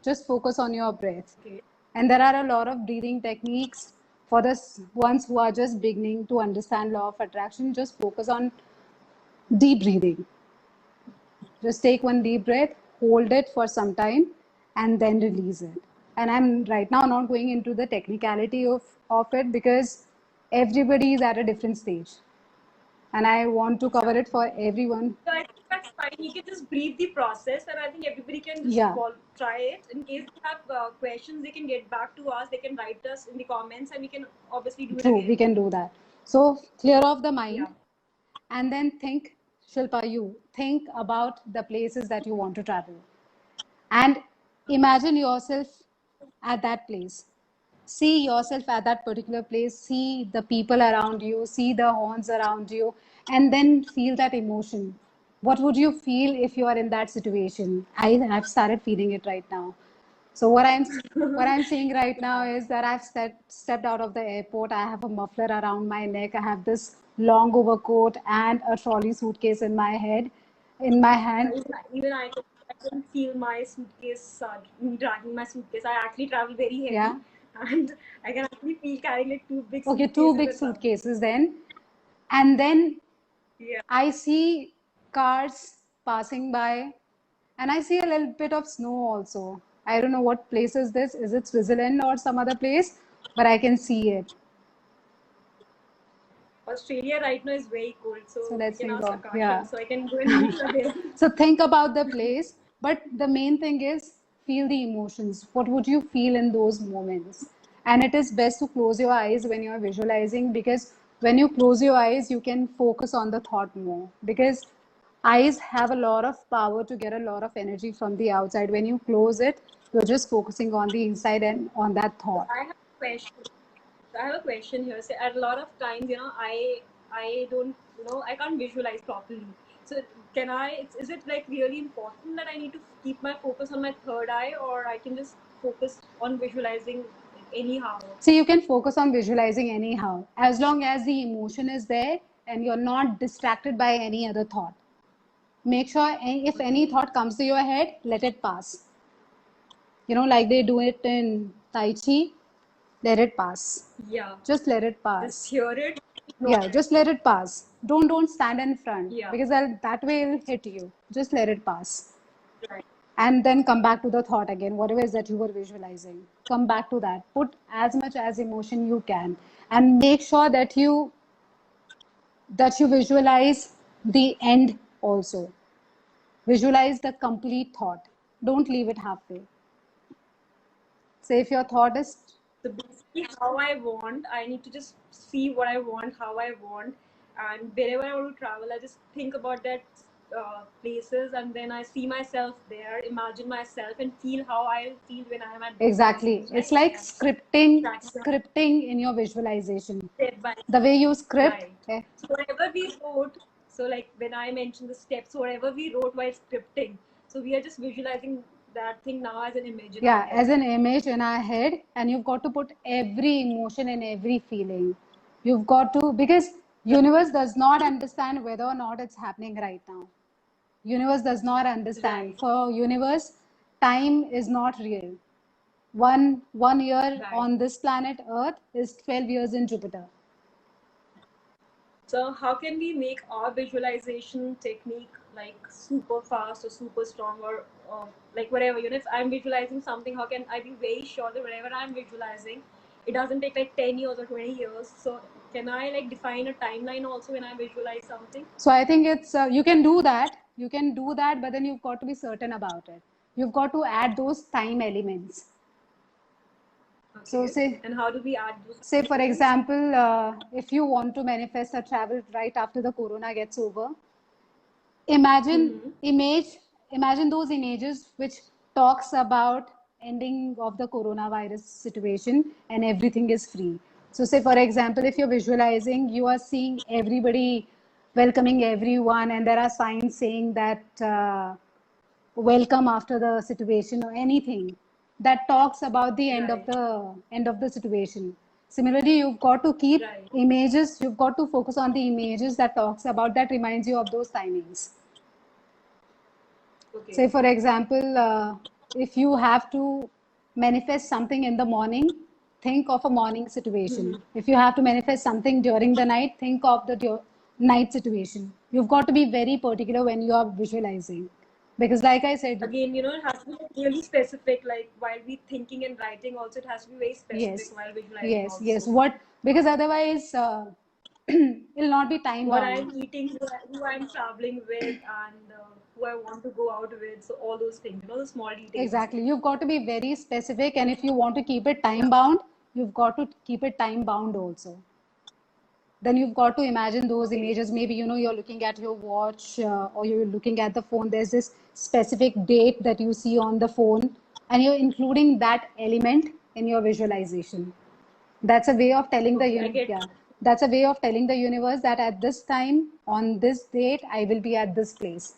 Just focus on your breath. Okay. And there are a lot of breathing techniques for the ones who are just beginning to understand law of attraction. Just focus on deep breathing. Just take one deep breath, hold it for some time, and then release it. And I'm right now not going into the technicality of it, because everybody is at a different stage. And I want to cover it for everyone. So I think that's fine. You can just brief the process, and I think everybody can just Yeah, try it. In case they have questions, they can get back to us. They can write us in the comments, and we can obviously do it true, we again. can do that. So clear off the mind Yeah. and then think, Shilpa, you think about the places that you want to travel and imagine yourself at that place. See yourself at that particular place, see the people around you, see the horns around you, and then feel that emotion. What would you feel if you are in that situation? I've started feeling it right now. So what I'm seeing right now is that I've stepped out of the airport. I have a muffler around my neck. I have this long overcoat and a trolley suitcase in my head, in my hand. Even I can feel my suitcase, me dragging my suitcase. I actually travel very heavy, Yeah. and I can actually feel carrying like two big Okay, two suitcases big at once. suitcases then. And then Yeah. I see cars passing by and I see a little bit of snow also. I don't know what place is this. Is it Switzerland or some other place? But I can see it. Australia right now is very cold, so So we let's can think ask of, Akasha. yeah. So I can go and meet her there. So think about the place, but the main thing is feel the emotions. What would you feel in those moments? And it is best to close your eyes when you're visualizing, because when you close your eyes, you can focus on the thought more. Because eyes have a lot of power to get a lot of energy from the outside. When you close it, you're just focusing on the inside and on that So thought. I have a question. I have a question here. So at a lot of times, I don't, I can't visualize properly. So can I? Is it like really important that I need to keep my focus on my third eye, or I can just focus on visualizing anyhow? So you can focus on visualizing anyhow, as long as the emotion is there and you're not distracted by any other thought. Make sure if any Okay. thought comes to your head, let it pass. Like they do it in Tai Chi, let it pass. Yeah. Just let it Just pass. hear it, ignore Yeah, it. just let it pass. Don't stand in front, Yeah. because that way it'll hit you. Just let it pass. Right. And then come back to the thought again, whatever it is that you were visualizing. Come back to that. Put as much as emotion you can. And make sure that you visualize the end also. Visualize the complete thought. Don't leave it halfway. Say if your thought is, So basically, how I want, I need to just see what I want, how I want, and wherever I want to travel, I just think about that places, and then I see myself there, imagine myself, and feel how I feel when I am at those exactly. places, It's right? like And that's scripting in your visualization. step by The way you script, right. So whatever we wrote, so like when I mentioned the steps, so whatever we wrote while scripting, so we are just visualizing that thing now as an image in our yeah, head. as an image in our head, and you've got to put every emotion and every feeling. You've got to, because universe does not understand whether or not it's happening right now. Universe does not understand. Right, For universe, time is not real. One year right. on this planet Earth is 12 years in Jupiter. So how can we make our visualization technique like super fast or super strong or like whatever? You know, if I'm visualizing something, how can I be very sure that whatever I'm visualizing, it doesn't take like 10 years or 20 years? So can I like define a timeline also when I visualize something? So I think it's you can do that. You can do that, but then you've got to be certain about it. You've got to add those time elements. So Okay. And how do we add those say for elements? example, if you want to manifest a travel right after the corona gets over, imagine imagine those images which talks about ending of the coronavirus situation and everything is free. So say for example, if you're visualizing, you are seeing everybody welcoming everyone, and there are signs saying that welcome after the situation, or anything that talks about the Right, end of the situation. Similarly, you've got to keep right. images, you've got to focus on the images that talks about, that reminds you of those timings. Okay. Say for example, if you have to manifest something in the morning, think of a morning situation. If you have to manifest something during the night, think of the night situation. You've got to be very particular when you are visualizing, because like I said, Again, you know, it has to be really specific. Like while we thinking and writing, also it has to be very specific yes, while visualizing yes. also. What? Because otherwise, it'll not be time What bound. I'm eating, who I'm traveling with, and who I want to go out with. So all those things, you know, the small details. Exactly. You've got to be very specific, and if you want to keep it Yeah, time bound, you've got to keep it time bound also. Then you've got to imagine those okay, images. Maybe you're looking at your watch, or you're looking at the phone. There's this specific date that you see on the phone, and you're including that element in your visualization. That's a way of telling the okay, I get yeah. that. That's a way of telling the universe that at this time, on this date, I will be at this place.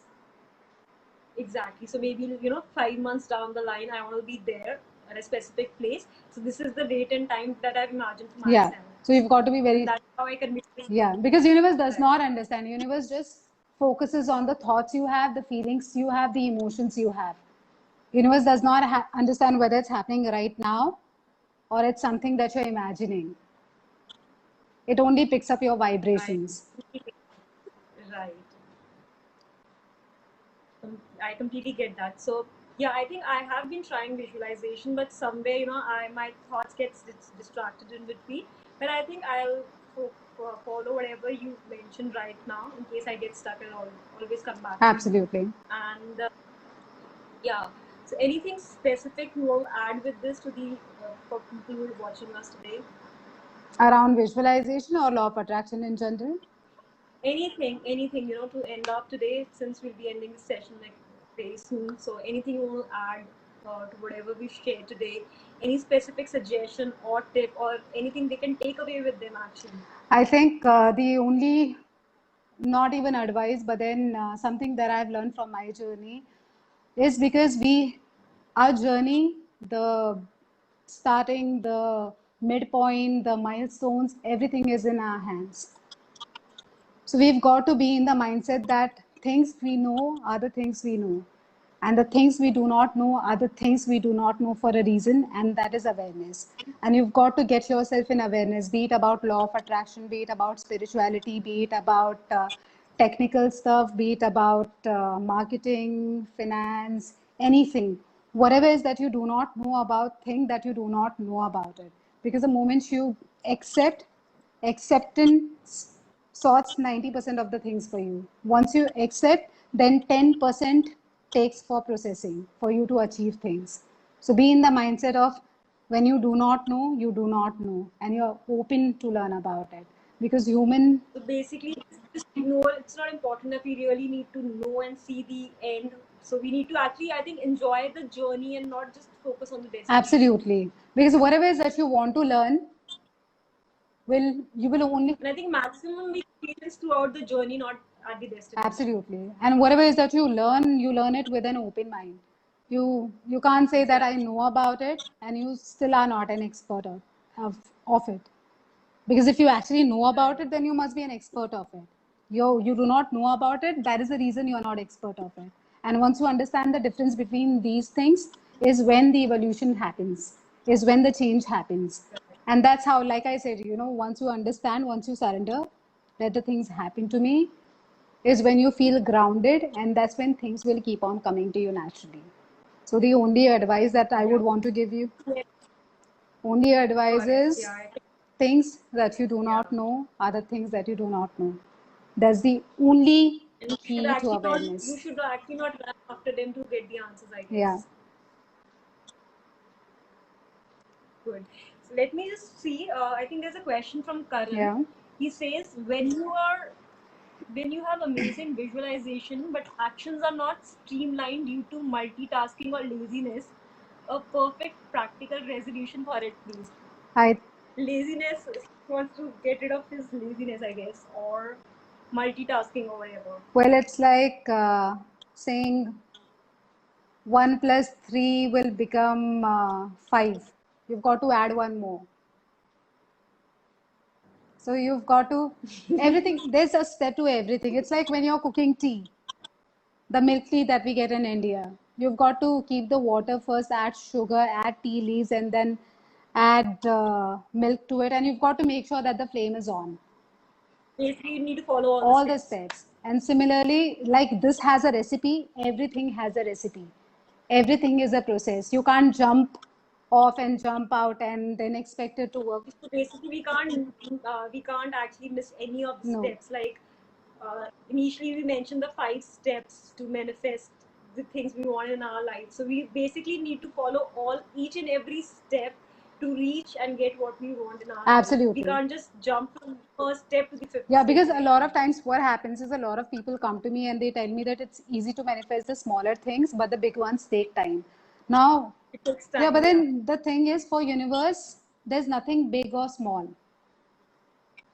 Exactly. So maybe, you know, 5 months down the line, I want to be there at a specific place. So this is the date and time that I've imagined for Yeah. myself. So you've got to be And very, that's how I can be yeah, because universe does right. not understand. Universe just focuses on the thoughts you have, the feelings you have, the emotions you have. Universe does not understand whether it's happening right now or it's something that you're imagining. It only picks up your I vibrations. right. I completely get that. So yeah, I think I have been trying visualization, but somewhere, you know, my thoughts get distracted in between. But I think I'll follow whatever you mentioned right now. In case I get stuck, I'll always come back to you. Absolutely. And yeah, so anything specific you will add with this to the for people who are watching us today? Around visualization or law of attraction in general? Anything, you know, to end up today, since we'll be ending the session like very soon. So anything you will add to whatever we shared today? Any specific suggestion or tip or anything they can take away with them actually? I think the only, not even advice, but then something that I've learned from my journey is, because our journey, the starting, the midpoint, the milestones, everything is in our hands. So we've got to be in the mindset that things we know are the things we know. And the things we do not know are the things we do not know for a reason, and that is awareness. And you've got to get yourself in awareness, be it about law of attraction, be it about spirituality, be it about technical stuff, be it about marketing, finance, anything. Whatever is that you do not know about, think that you do not know about it. Because the moment you acceptance sorts 90% of the things for you. Once you accept, then 10% takes for processing, for you to achieve things. So be in the mindset of when you do not know, you do not know, and you're open to learn about it. Because human, So basically, just ignore. It's not important that we really need to know and see the end. So we need to actually, I think, enjoy the journey and not just focus on the destination. absolutely, because whatever is that you want to learn, you will only, And I think maximum we experience throughout the journey, not at the destination. absolutely, and whatever is that you learn it with an open mind. You can't say that I know about it and you still are not an expert of it. Because if you actually know about it, then you must be an expert of it. You do not know about it, that is the reason you are not expert of it. And once you understand the difference between these things, is when the evolution happens, is when the change happens. And that's how, like I said, once you understand, once you surrender, let the things happen to me, is when you feel grounded, and that's when things will keep on coming to you naturally. So the only advice that I would want to give you, Yeah, only advice correct. is Yeah, I think, things that you do not yeah. know are the things that you do not know. That's the only And key to you awareness. should actually not run after them to get the answers, I Yeah, guess. Good. So let me just see. I think there's a question from Karan. yeah. He says, when you have amazing visualization but actions are not streamlined due to multitasking or laziness, a perfect practical resolution for it, please. I Laziness, he wants to get rid of his laziness, I guess, or multitasking or whatever. Well, it's like saying 1 plus 3 will become 5. You've got to add one more. So you've got to everything. There's a step to everything. It's like when you're cooking tea, the milk tea that we get in India. You've got to keep the water first, add sugar, add tea leaves, and then add milk to it. And you've got to make sure that the flame is on. Basically, you need to follow All the steps. And similarly, like this has a recipe, everything has a recipe. Everything is a process. You can't jump off and jump out and then expect it to work. So basically, we can't actually miss any of the No, steps. Like initially, we mentioned the 5 steps to manifest the things we want in our life. So we basically need to follow each and every step to reach and get what we want in our life. We absolutely. can't just jump from the first step to the fifth Yeah, step. because a lot of times what happens is a lot of people come to me and they tell me that it's easy to manifest the smaller things, but the big ones take time. Now, It takes yeah, time. but Yeah. then the thing is for universe, there's nothing big or small.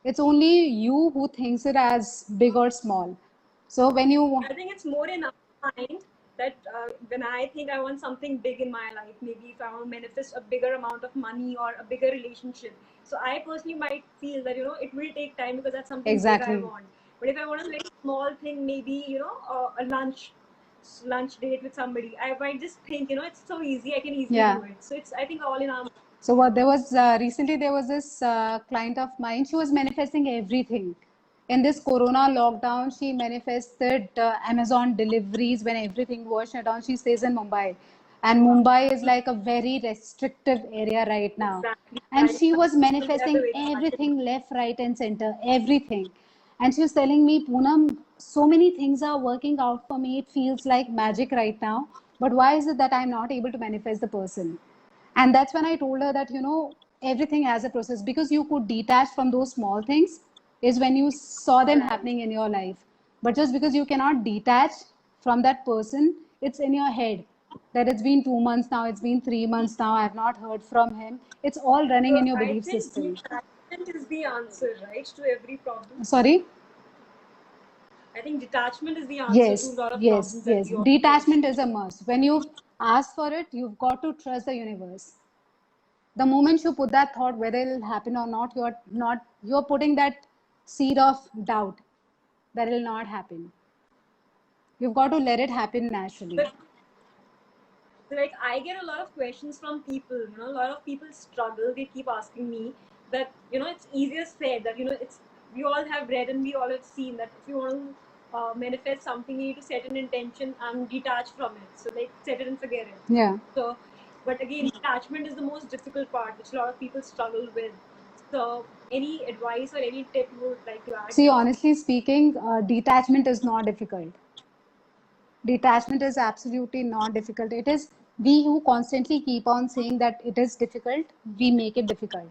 It's only you who thinks it as big or small. So when you, I think it's more in our mind that when I think I want something big in my life, maybe if I want to manifest a bigger amount of money or a bigger relationship. So I personally might feel that, it will take time because that's something big I exactly, want. But if I want a very small thing, maybe, a lunch date with somebody, I might just think, it's so easy, I can easily yeah. do it. So it's, I think, all in our mind. So what there was recently there was this client of mine. She was manifesting everything. In this Corona lockdown, she manifested Amazon deliveries when everything was shut down. She stays in Mumbai, and Mumbai is like a very restrictive area right now. Exactly. And she was People have the manifesting way to handle it. everything left, right, and center, everything. And she was telling me, Poonam, so many things are working out for me. It feels like magic right now. But why is it that I'm not able to manifest the person? And that's when I told her that, everything has a process, because you could detach from those small things is when you saw them Right. happening in your life. But just because you cannot detach from that person, it's in your head that it's been 2 months now, it's been 3 months now, I've not heard from him. It's all running So in your I belief think system. detachment is the answer, right, to every problem. Sorry? I think detachment is the answer to a Yes, lot of yes, problems that yes. we all face. Detachment is a must. When you ask for it, you've got to trust the universe. The moment you put that thought whether it will happen or not, you're putting that seed of doubt that it will not happen. You've got to let it happen naturally. But like I get a lot of questions from people, a lot of people struggle. They keep asking me that, it's easier said that, it's we all have read and we all have seen that if you want to manifest something, you need to set an intention and detach from it. So like set it and forget it. Yeah. So, but again, detachment is the most difficult part, which a lot of people struggle with. So, any advice or any tip you would like to add See, here? honestly speaking, detachment is not difficult. Detachment is absolutely not difficult. It is we who constantly keep on saying that it is difficult, we make it difficult.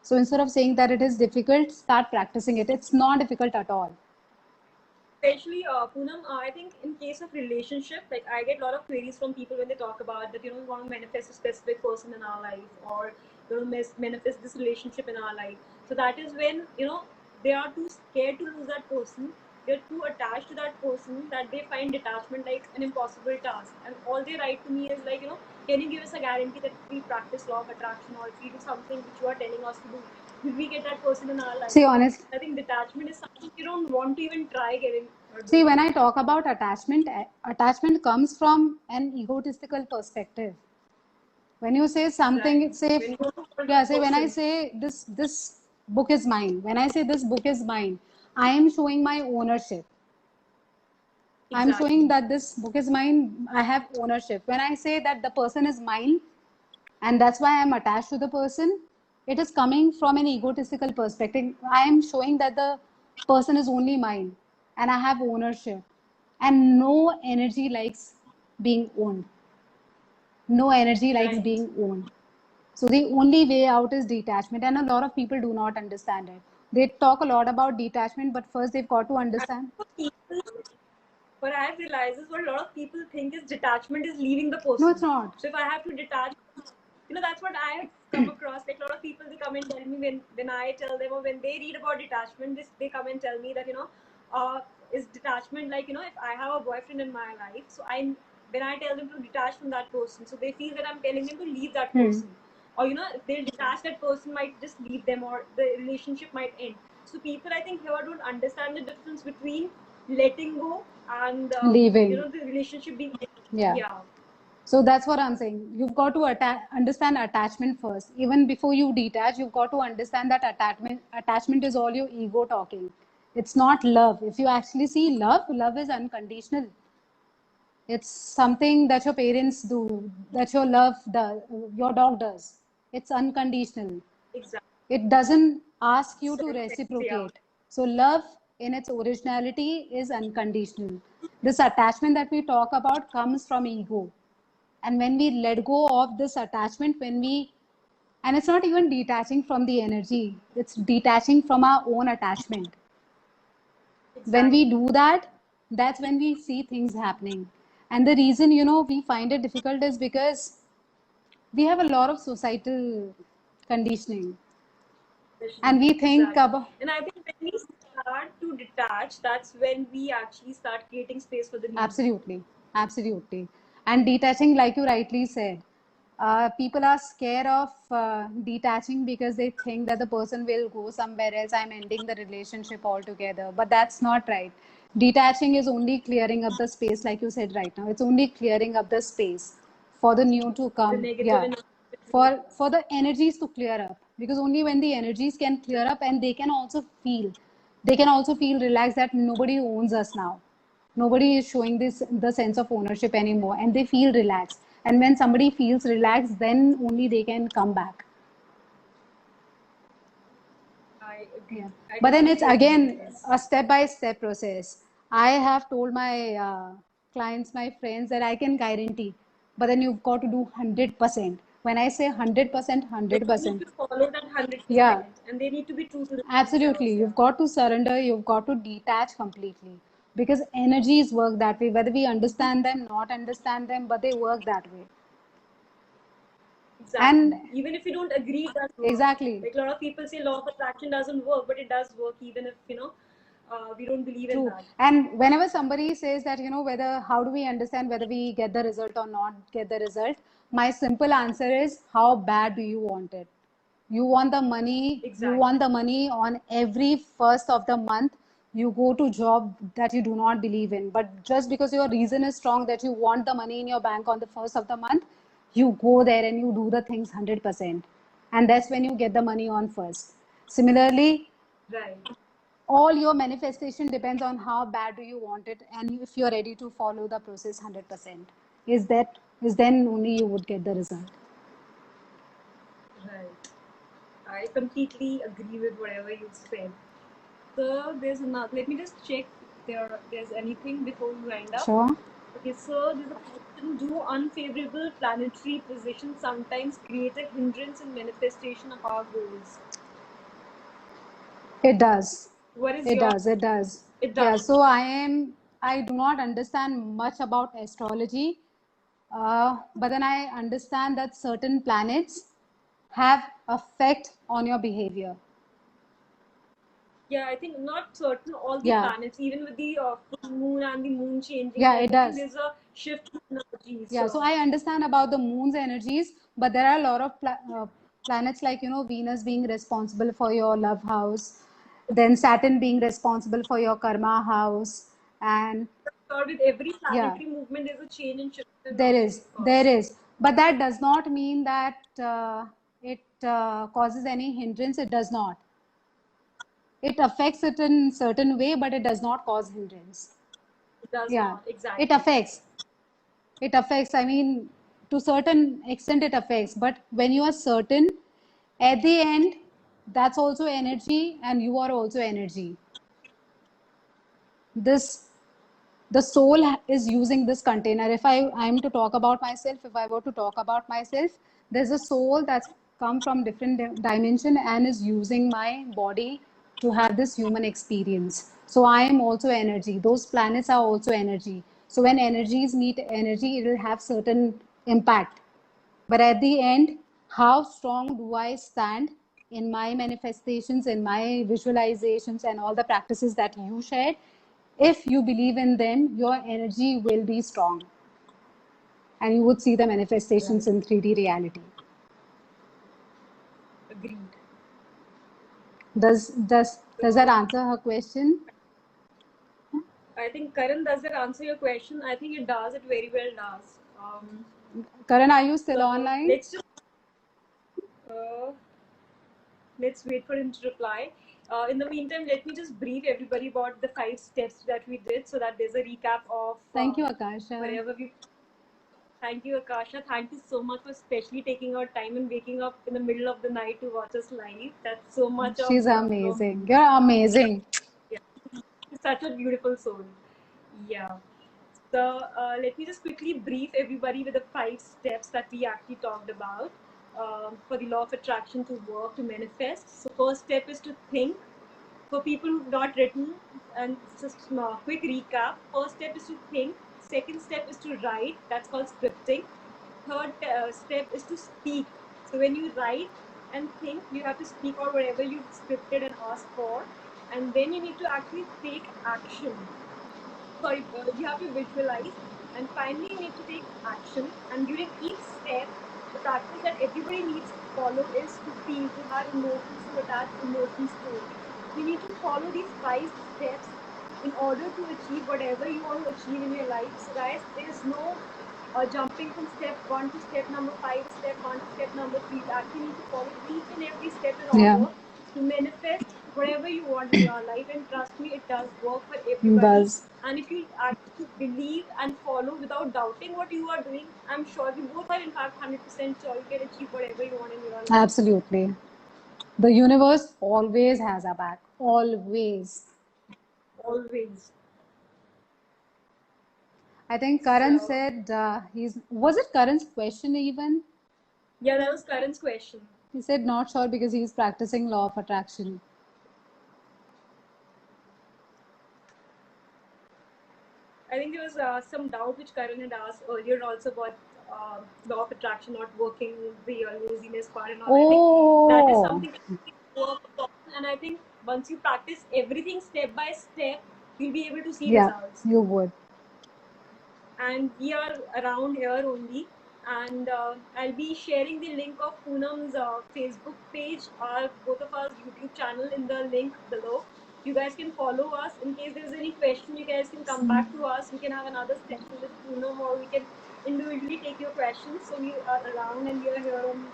So instead of saying that it is difficult, start practicing it. It's not difficult at all. Especially Poonam, I think in case of relationship, like I get a lot of queries from people when they talk about that, we want to manifest a specific person in our life, or manifest this relationship in our life. So that is when they are too scared to lose that person. They're too attached to that person that they find detachment like an impossible task. And all they write to me is like, can you give us a guarantee that if we practice law of attraction, or if we do something which you are telling us to do, will we get that person in our life? See, honest. I think detachment is something you don't want to even try getting. See, when I talk about attachment, attachment comes from an egotistical perspective. When you say something, Right. say, When you want to hold yeah, a say when I person, say this book is mine. When I say this book is mine, I am showing my ownership. I'm showing exactly. that this book is mine. I have ownership. When I say that the person is mine, and that's why I'm attached to the person, it is coming from an egotistical perspective. I am showing that the person is only mine, and I have ownership. And no energy likes being owned. No energy likes Right. being owned. So the only way out is detachment, and a lot of people do not understand it. They talk a lot about detachment, but first they've got to I understand. think what I've realized is what a lot of people think is detachment is leaving the No, person. it's not. So if I have to detach, that's what I have come across. Like a lot of people, they come and tell me when I tell them, or when they read about detachment, they come and tell me that is detachment like if I have a boyfriend in my life, so when I tell them to detach from that person, so they feel that I'm telling them to leave that person, or if they'll detach, that person might just leave them, or the relationship might end. So people, I think, here don't understand the difference between letting go and Leaving. the relationship being Yeah. yeah. So that's what I'm saying. You've got to understand attachment first. Even before you detach, you've got to understand that attachment is all your ego talking. It's not love. If you actually see love, love is unconditional. It's something that your parents do, that your love does, your dog does. It's unconditional. Exactly. It doesn't ask you to Selfless, yeah. reciprocate. So love in its originality is unconditional. This attachment that we talk about comes from ego. And when we let go of this attachment, and it's not even detaching from the energy, it's detaching from our own attachment. When we Exactly. do that, that's when we see things happening. And the reason, we find it difficult is because we have a lot of societal conditioning. And we think Exactly. about, And I think when we start to detach, that's when we actually start creating space for the new. absolutely, absolutely. And detaching, like you rightly said, people are scared of detaching because they think that the person will go somewhere else. I'm ending the relationship altogether. But that's not right. Detaching is only clearing up the space, like you said right now. It's only clearing up the space for the new to The come. negative Yeah. and For the energies to clear up. Because only when the energies can clear up, and they can also feel relaxed that nobody owns us now. Nobody is showing the sense of ownership anymore, and they feel relaxed. And when somebody feels relaxed, then only they can come back. I agree. Yeah. I But then it's completely agree with again this. a step by step process. I have told my clients, my friends, that I can guarantee, but then you've got to do 100%. When I say 100%, Like you need 100%. to follow that Yeah, 100%, and they need to be true to absolutely. themselves. Yeah. You've got to surrender, you've got to detach completely. Because energies work that way, whether we understand them, not understand them, but they work that way. Exactly. And Even if you don't agree, it does work. exactly, Like a lot of people say law of attraction doesn't work, but it does work, even if we don't believe in true. that. And whenever somebody says that, whether how do we understand whether we get the result or not get the result, my simple answer is, how bad do you want it? You want the money, you Exactly. want the money on every first of the month. You go to job that you do not believe in, but just because your reason is strong that you want the money in your bank on the first of the month, you go there and you do the things 100%. And that's when you get the money on first. Similarly, Right. all your manifestation depends on how bad do you want it, and if you're ready to follow the process 100%, is then only you would get the result. Right. I completely agree with whatever you said. So there's another. Let me just check there's anything before we wind up. Sure. Okay, so there's a question: do unfavorable planetary positions sometimes create a hindrance in manifestation of our goals? It does. What is It your? does. It does. It Yeah. does. So I do not understand much about astrology, but then I understand that certain planets have effect on your behavior. Yeah, I think not certain all the Yeah. planets, even with the full moon and the moon changing and Yeah, it everything, does. there's a shift in energies. Yeah, so I understand about the moon's energies, but there are a lot of planets like, Venus being responsible for your love house, then Saturn being responsible for your karma house, and Sure, with every yeah, planetary movement, there's a change in shift in there energies, is, of there course. is, but that does not mean that it causes any hindrance. It does not. It affects it in certain way, but it does not cause hindrance. It does Yeah, not, it exactly. affects. It affects, I mean, to certain extent it affects, but when you are certain, at the end, that's also energy and you are also energy. This, the soul is using this container. If I'm to talk about myself, if I were to talk about myself, there's a soul that's come from different dimension and is using my body to have this human experience. So I am also energy. Those planets are also energy. So when energies meet energy, it will have certain impact. But at the end, how strong do I stand in my manifestations, in my visualizations, and all the practices that you shared? If you believe in them, your energy will be strong and you would see the Right. manifestations in 3D reality. Agreed. Does that So answer her question? I think Karan, does that answer your question? I think it does. It very well does. Karan, are you still So online? uh, let's wait for him to reply. In the meantime, let me just brief everybody about the 5 steps that we did, so that there's a recap of Thank you, Akasha. wherever we. Thank you, Akasha. Thank you so much for especially taking our time and waking up in the middle of the night to watch us live. That's so much of She's amazing. You're amazing. yeah, such a beautiful soul. Yeah. So let me just quickly brief everybody with the 5 steps that we actually talked about for the law of attraction to work, to manifest. So first step is to think. For people who've not written, and just a quick recap. First step is to think. Second step is to write. That's called scripting. Third step is to speak. So when you write and think, you have to speak out whatever you've scripted and asked for, and then you need to actually take action. Sorry, you have to visualize, and finally you need to take action. And during each step, the practice that everybody needs to follow is to feel, to have emotions, to attach emotions to it. You need to follow these 5 steps in order to achieve whatever you want to achieve in your life. So guys, there is no jumping from step 1 to step number 5, step 1 to step number 3. You actually need to follow each and every step in Yeah, order to manifest whatever you want in your life. And trust me, it does work for everybody. does. And if you actually believe and follow without doubting what you are doing, I'm sure we both are in fact 100% sure you can achieve whatever you want in your life. Absolutely. The universe always has our back. Always. Always. I think Karan So, said was it Karan's question even? yeah, that was Karan's question. He said not sure because he's practicing law of attraction. I think there was some doubt which Karan had asked earlier also about law of attraction not working, the laziness part and all. I think that is Oh, something that we work upon, and I think once you practice everything step by step, you'll be able to see yeah, results. you would. And we are around here only. And I'll be sharing the link of Poonam's Facebook page or both of our YouTube channel in the link below. You guys can follow us. In case there's any question, you guys can come back to us. We can have another session with Poonam, or we can individually take your questions. So we are around and we are here on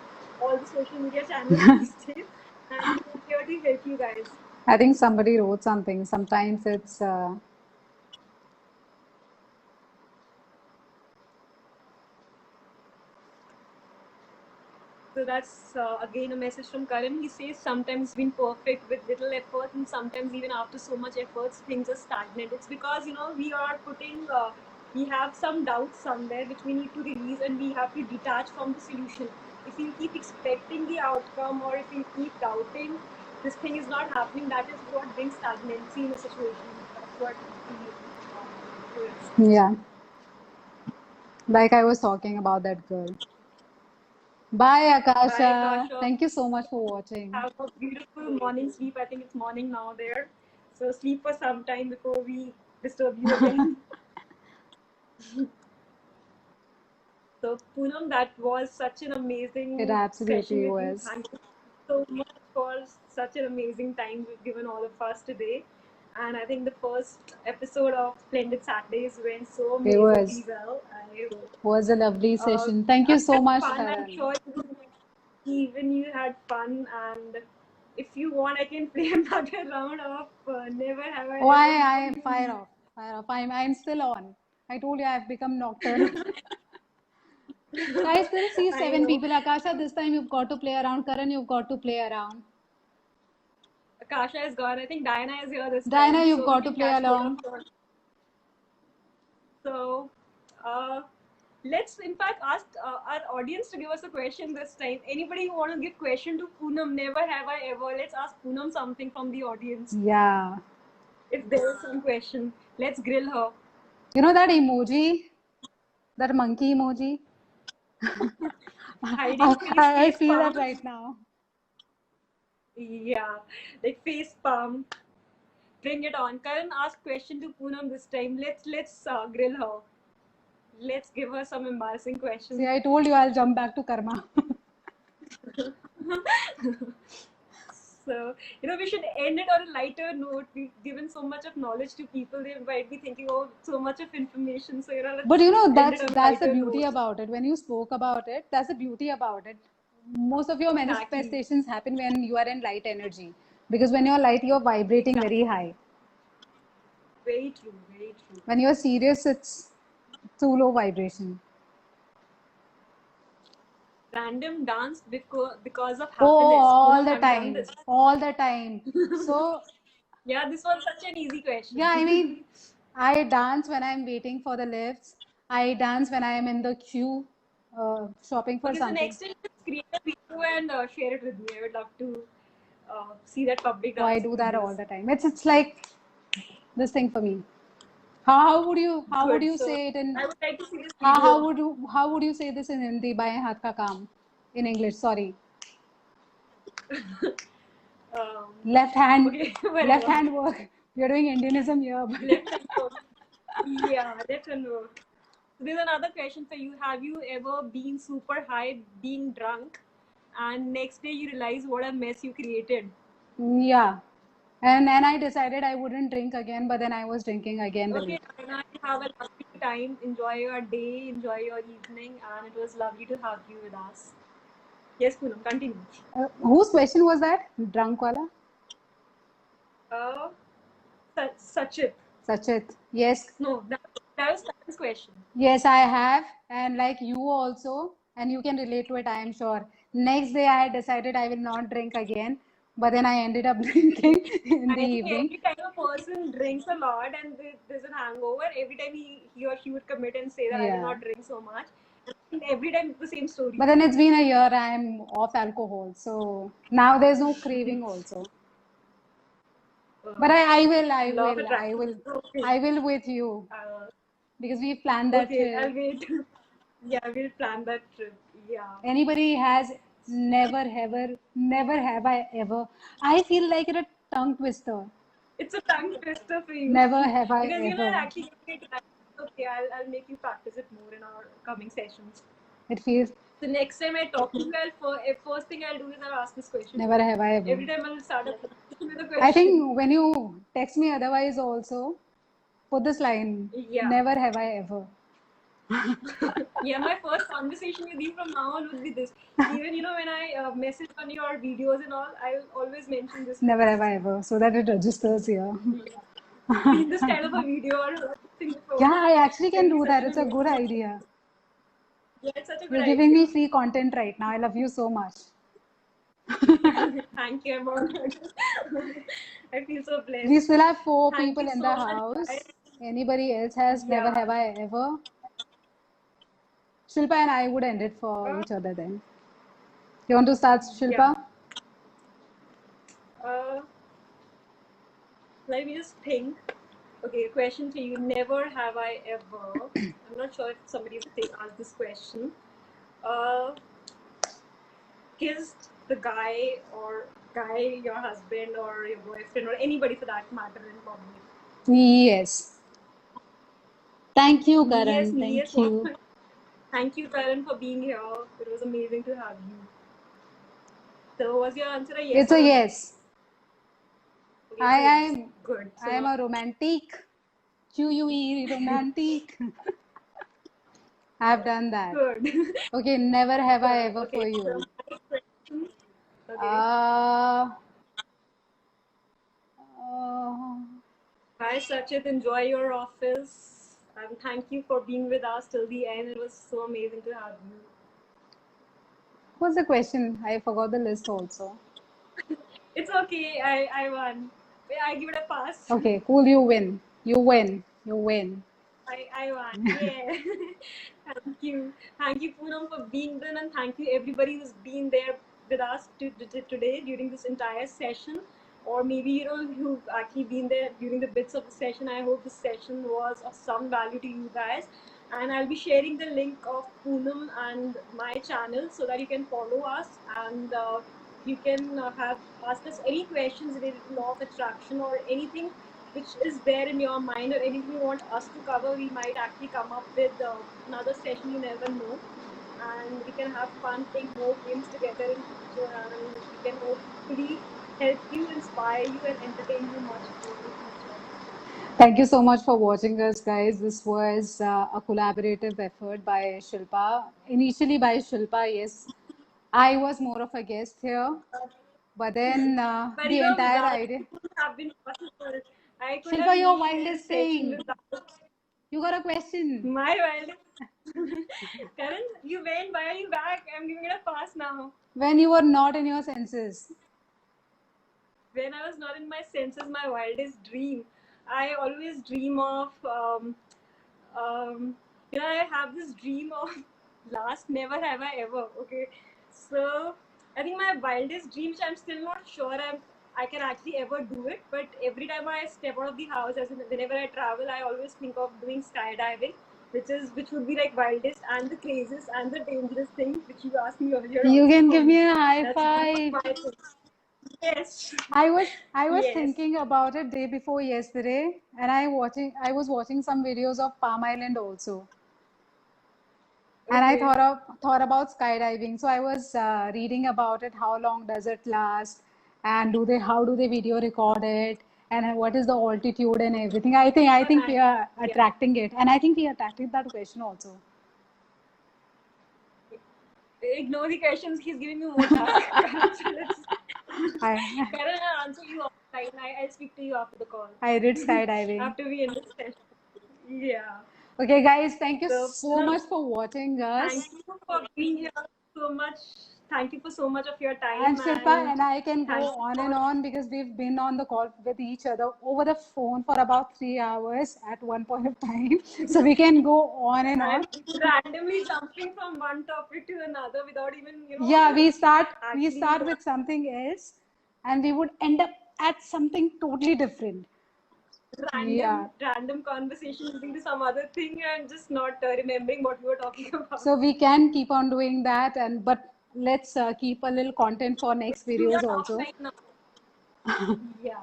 all the social media channels these days. And we're here to help you guys. I think somebody wrote something. Sometimes it's So that's again a message from Karan. He says sometimes it's been perfect with little effort, and sometimes even after so much efforts, things are stagnant. It's because we are putting we have some doubts somewhere which we need to release, and we have to detach from the solution. If you keep expecting the outcome, or if you keep doubting this thing is not happening, that is what brings stagnancy in a situation. That's what we feel. Yeah, like I was talking about that girl. Bye, Bye, Akasha. Kasha. Thank you so much for watching. Have a beautiful morning sleep. I think it's morning now there. So sleep for some time before we disturb you again. So Poonam, that was such an It amazing absolutely session with you. was. Thank you so much for such an amazing time you've given all of us today. And I think the first episode of Splendid Saturdays went so It amazingly was well. was a lovely session. Thank I you so had much, fun. I'm Haran. sure even you had fun. And if you want, I can play another round of Never Have I Oh, Ever I before you fire leave. off, fire off. I'm still on. I told you I've become nocturnal. I still see I seven know. people. Akasha, this time you've got to play around. Karan, you've got to play around. Kasha is gone. I think Diana is here this Diana, time, you've so we got to can play catch hold of along. her. So, uh, let's in fact ask our audience to give us a question this time. Anybody who want to give question to Poonam? Never have I ever. Let's ask Poonam something from the audience. Yeah. If there is some question, let's grill her. You know that emoji? That monkey emoji? Hiding face, I face feel that palm. right now. Yeah, like face palm. Bring it on. Karan, ask question to Poonam this time. Let's grill her. Let's give her some embarrassing See, questions. I told you I'll jump back to karma. So, we should end it on a lighter note. We've given so much of knowledge to people, they might be thinking, oh, so much of information. So, But let's you know, end it that's on a that's the lighter beauty note. about it. When you spoke about it, that's the beauty about it. Most of your Exactly. manifestations happen when you are in light energy. Because when you're light, you're vibrating very high. Very true, very true. When you're serious, it's too low vibration. Random dance because of Oh, happiness. all Poonam, the have you done time. this? All the time. So, Yeah, this was such an easy yeah, I question. mean, I dance when I'm waiting for the lifts. I dance when I am in the queue shopping for Okay, so something. next time, just create a video and share it with me. I would love to see that public So I dancing do that all videos. the time. It's like this thing for me. How would you Good. So say it in I would like to see this how how video. would you how would you say this in Hindi? Baएं हाथ का काम in English. Sorry, left hand Okay, left whatever. hand work. We are doing Indianism here. Left hand work. Yeah, left hand work. So there's another question for you. Have you ever been super high, being drunk, and next day you realize what a mess you created? Yeah, and I decided I wouldn't drink again, but then I was drinking again the Okay, week. Diana, have a lovely time. Enjoy your day, enjoy your evening, and it was lovely to have you with us. Yes, Poonam, continue. Whose question was that? Drunk wala? Uh, Sachit. Sachit. Yes, No, that was Karan's question. yes, I have, and like you also, and you can relate to it, I am sure. Next day, I had decided I will not drink again, but then I ended up drinking in the I think evening. every time a person drinks a lot and there's an hangover, every time he or she would commit and say that I will Yeah. not drink so much. And every time it's the same story. But then it's been a year, I'm off alcohol, so now there's no craving also. But I will, I Law of will, I attraction. will, Okay. I will with you Uh, because we planned that okay, I'll trip. wait. Yeah, we'll plan that trip. Yeah. Anybody has never have I ever. I feel like it's a tongue twister. It's a tongue twister for you. Never have I Because you're not ever. actually giving it time. Okay, I'll make you practice it more in our coming sessions. It feels So next time I talk to you, first thing I'll do is I'll ask this question to never you. have I ever. Every time I'll start a conversation with a I question. think when you text me otherwise also, put this line, Yeah. never have I ever. Yeah, my first conversation with you from now on would be this. Even, when I message on your videos and all, I'll always mention this Never first. have I ever. So that it registers here. Yeah. Seen this kind of a video or something before. Yeah, I actually So can it'll be do such that. a It's a good good way. idea. Yeah, it's such a good You're giving me idea. free content right now. I love you so much. Thank you, I'm honored. I feel so blessed. We still have 4 Thank people you in so the much, house. guys. Anybody else has never Yeah. have I ever? Shilpa and I would end it for Uh, each other then. You want to start, yeah. Shilpa? Uh, Let me just think. Okay, question to you. Never have I ever. I'm not sure if somebody will ask this question. Uh, Kissed the guy or guy, your husband or your boyfriend or anybody for that matter in public. Yes. Thank you, Yes, Karan. yes. Thank you. Thank you, Karan, for being here. It was amazing to have you. So, was your answer a yes It's a or a no? yes. Okay, I it's a yes. am Good. I am So, a romantic. QUE romantic. I've done that. good. Okay, never have I Good. ever Okay. for So, you. my question. Okay. Uh, uh, Hi, Sachit. Enjoy your office. And thank you for being with us till the end. It was so amazing to have you. what's the question? I forgot the list also. It's okay. I won. I give it a pass. Okay, cool. You win. You win. You win. I won. Yeah. Thank you. Thank you, Poonam, for being there, and thank you everybody who's been there with us today during this entire session. Or maybe who've actually been there during the bits of the session. I hope this session was of some value to you guys. And I'll be sharing the link of Poonam and my channel so that you can follow us and you can have ask us any questions related to law of attraction or anything which is there in your mind or anything you want us to cover. We might actually come up with another session, you never know. And we can have fun playing more games together in future, and we can hopefully help you, inspire you, and entertain you much more in future. Thank you so much for watching us, guys. This was a collaborative effort by Shilpa. Initially by Shilpa, yes. I was more of a guest here, but then But the entire that idea. couldn't have been possible. I could Shilpa, have your made wildest this session thing. without You got a question. my wildest. Karan, you went. Why are you back? I'm giving it a pass now. When you were not in your senses. When I was not in my senses, my wildest dream. I always dream of, I have this dream of last never have I ever. Okay, so I think my wildest dream, which I'm still not sure I can actually ever do it, but every time I step out of the house, as in whenever I travel, I always think of doing skydiving, which would be like wildest and the craziest and the dangerous thing, which you asked me earlier You also can for give me me. a high That's one of five. my things. Yes. I was Yes. thinking about it day before yesterday, and I was watching some videos of Palm Island also, and I Okay. thought about skydiving. So I was reading about it. How long does it last? And how do they video record it? And what is the altitude and everything? I think we are Yeah. attracting it, and I think we attracted that question also. Ignore the questions. He's giving me more tasks. So let's. I Karan, I'll answer you offline. I'll speak to you after the call. I did skydiving. After we end this session. Yeah. Okay, guys, thank you So, so much for watching thank us. you for being here so much. Thank you for so much of your And time Shilpa and and I can go thank you on and for on because we've been on the call with each other over the phone for about 3 hours at one point of time. So we can go on and on. I'm randomly jumping from one topic to another without even, Yeah, we actually start with something else and we would end up at something totally different. random Yeah. random conversation leading to some other thing and just not remembering what we were talking about. So we can keep on doing that, and but let's keep a little content for next Do videos that also. offline now. Yeah.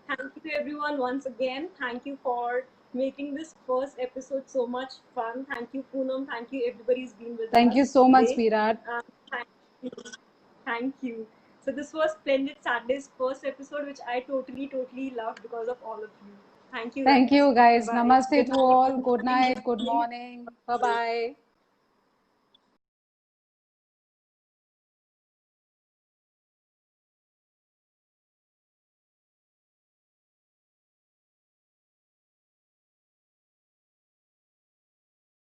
Thank you to everyone once again. Thank you for making this first episode so much fun. Thank you, Poonam. Thank you, everybody who's been with Thank us you so much, today. Virat. Thank you. Thank you. So this was Splendid Saturday's first episode, which I totally, totally loved because of all of you. Thank you, Thank guys. you, guys. Bye. Namaste Good to night. all. Good night. Good morning. Bye bye.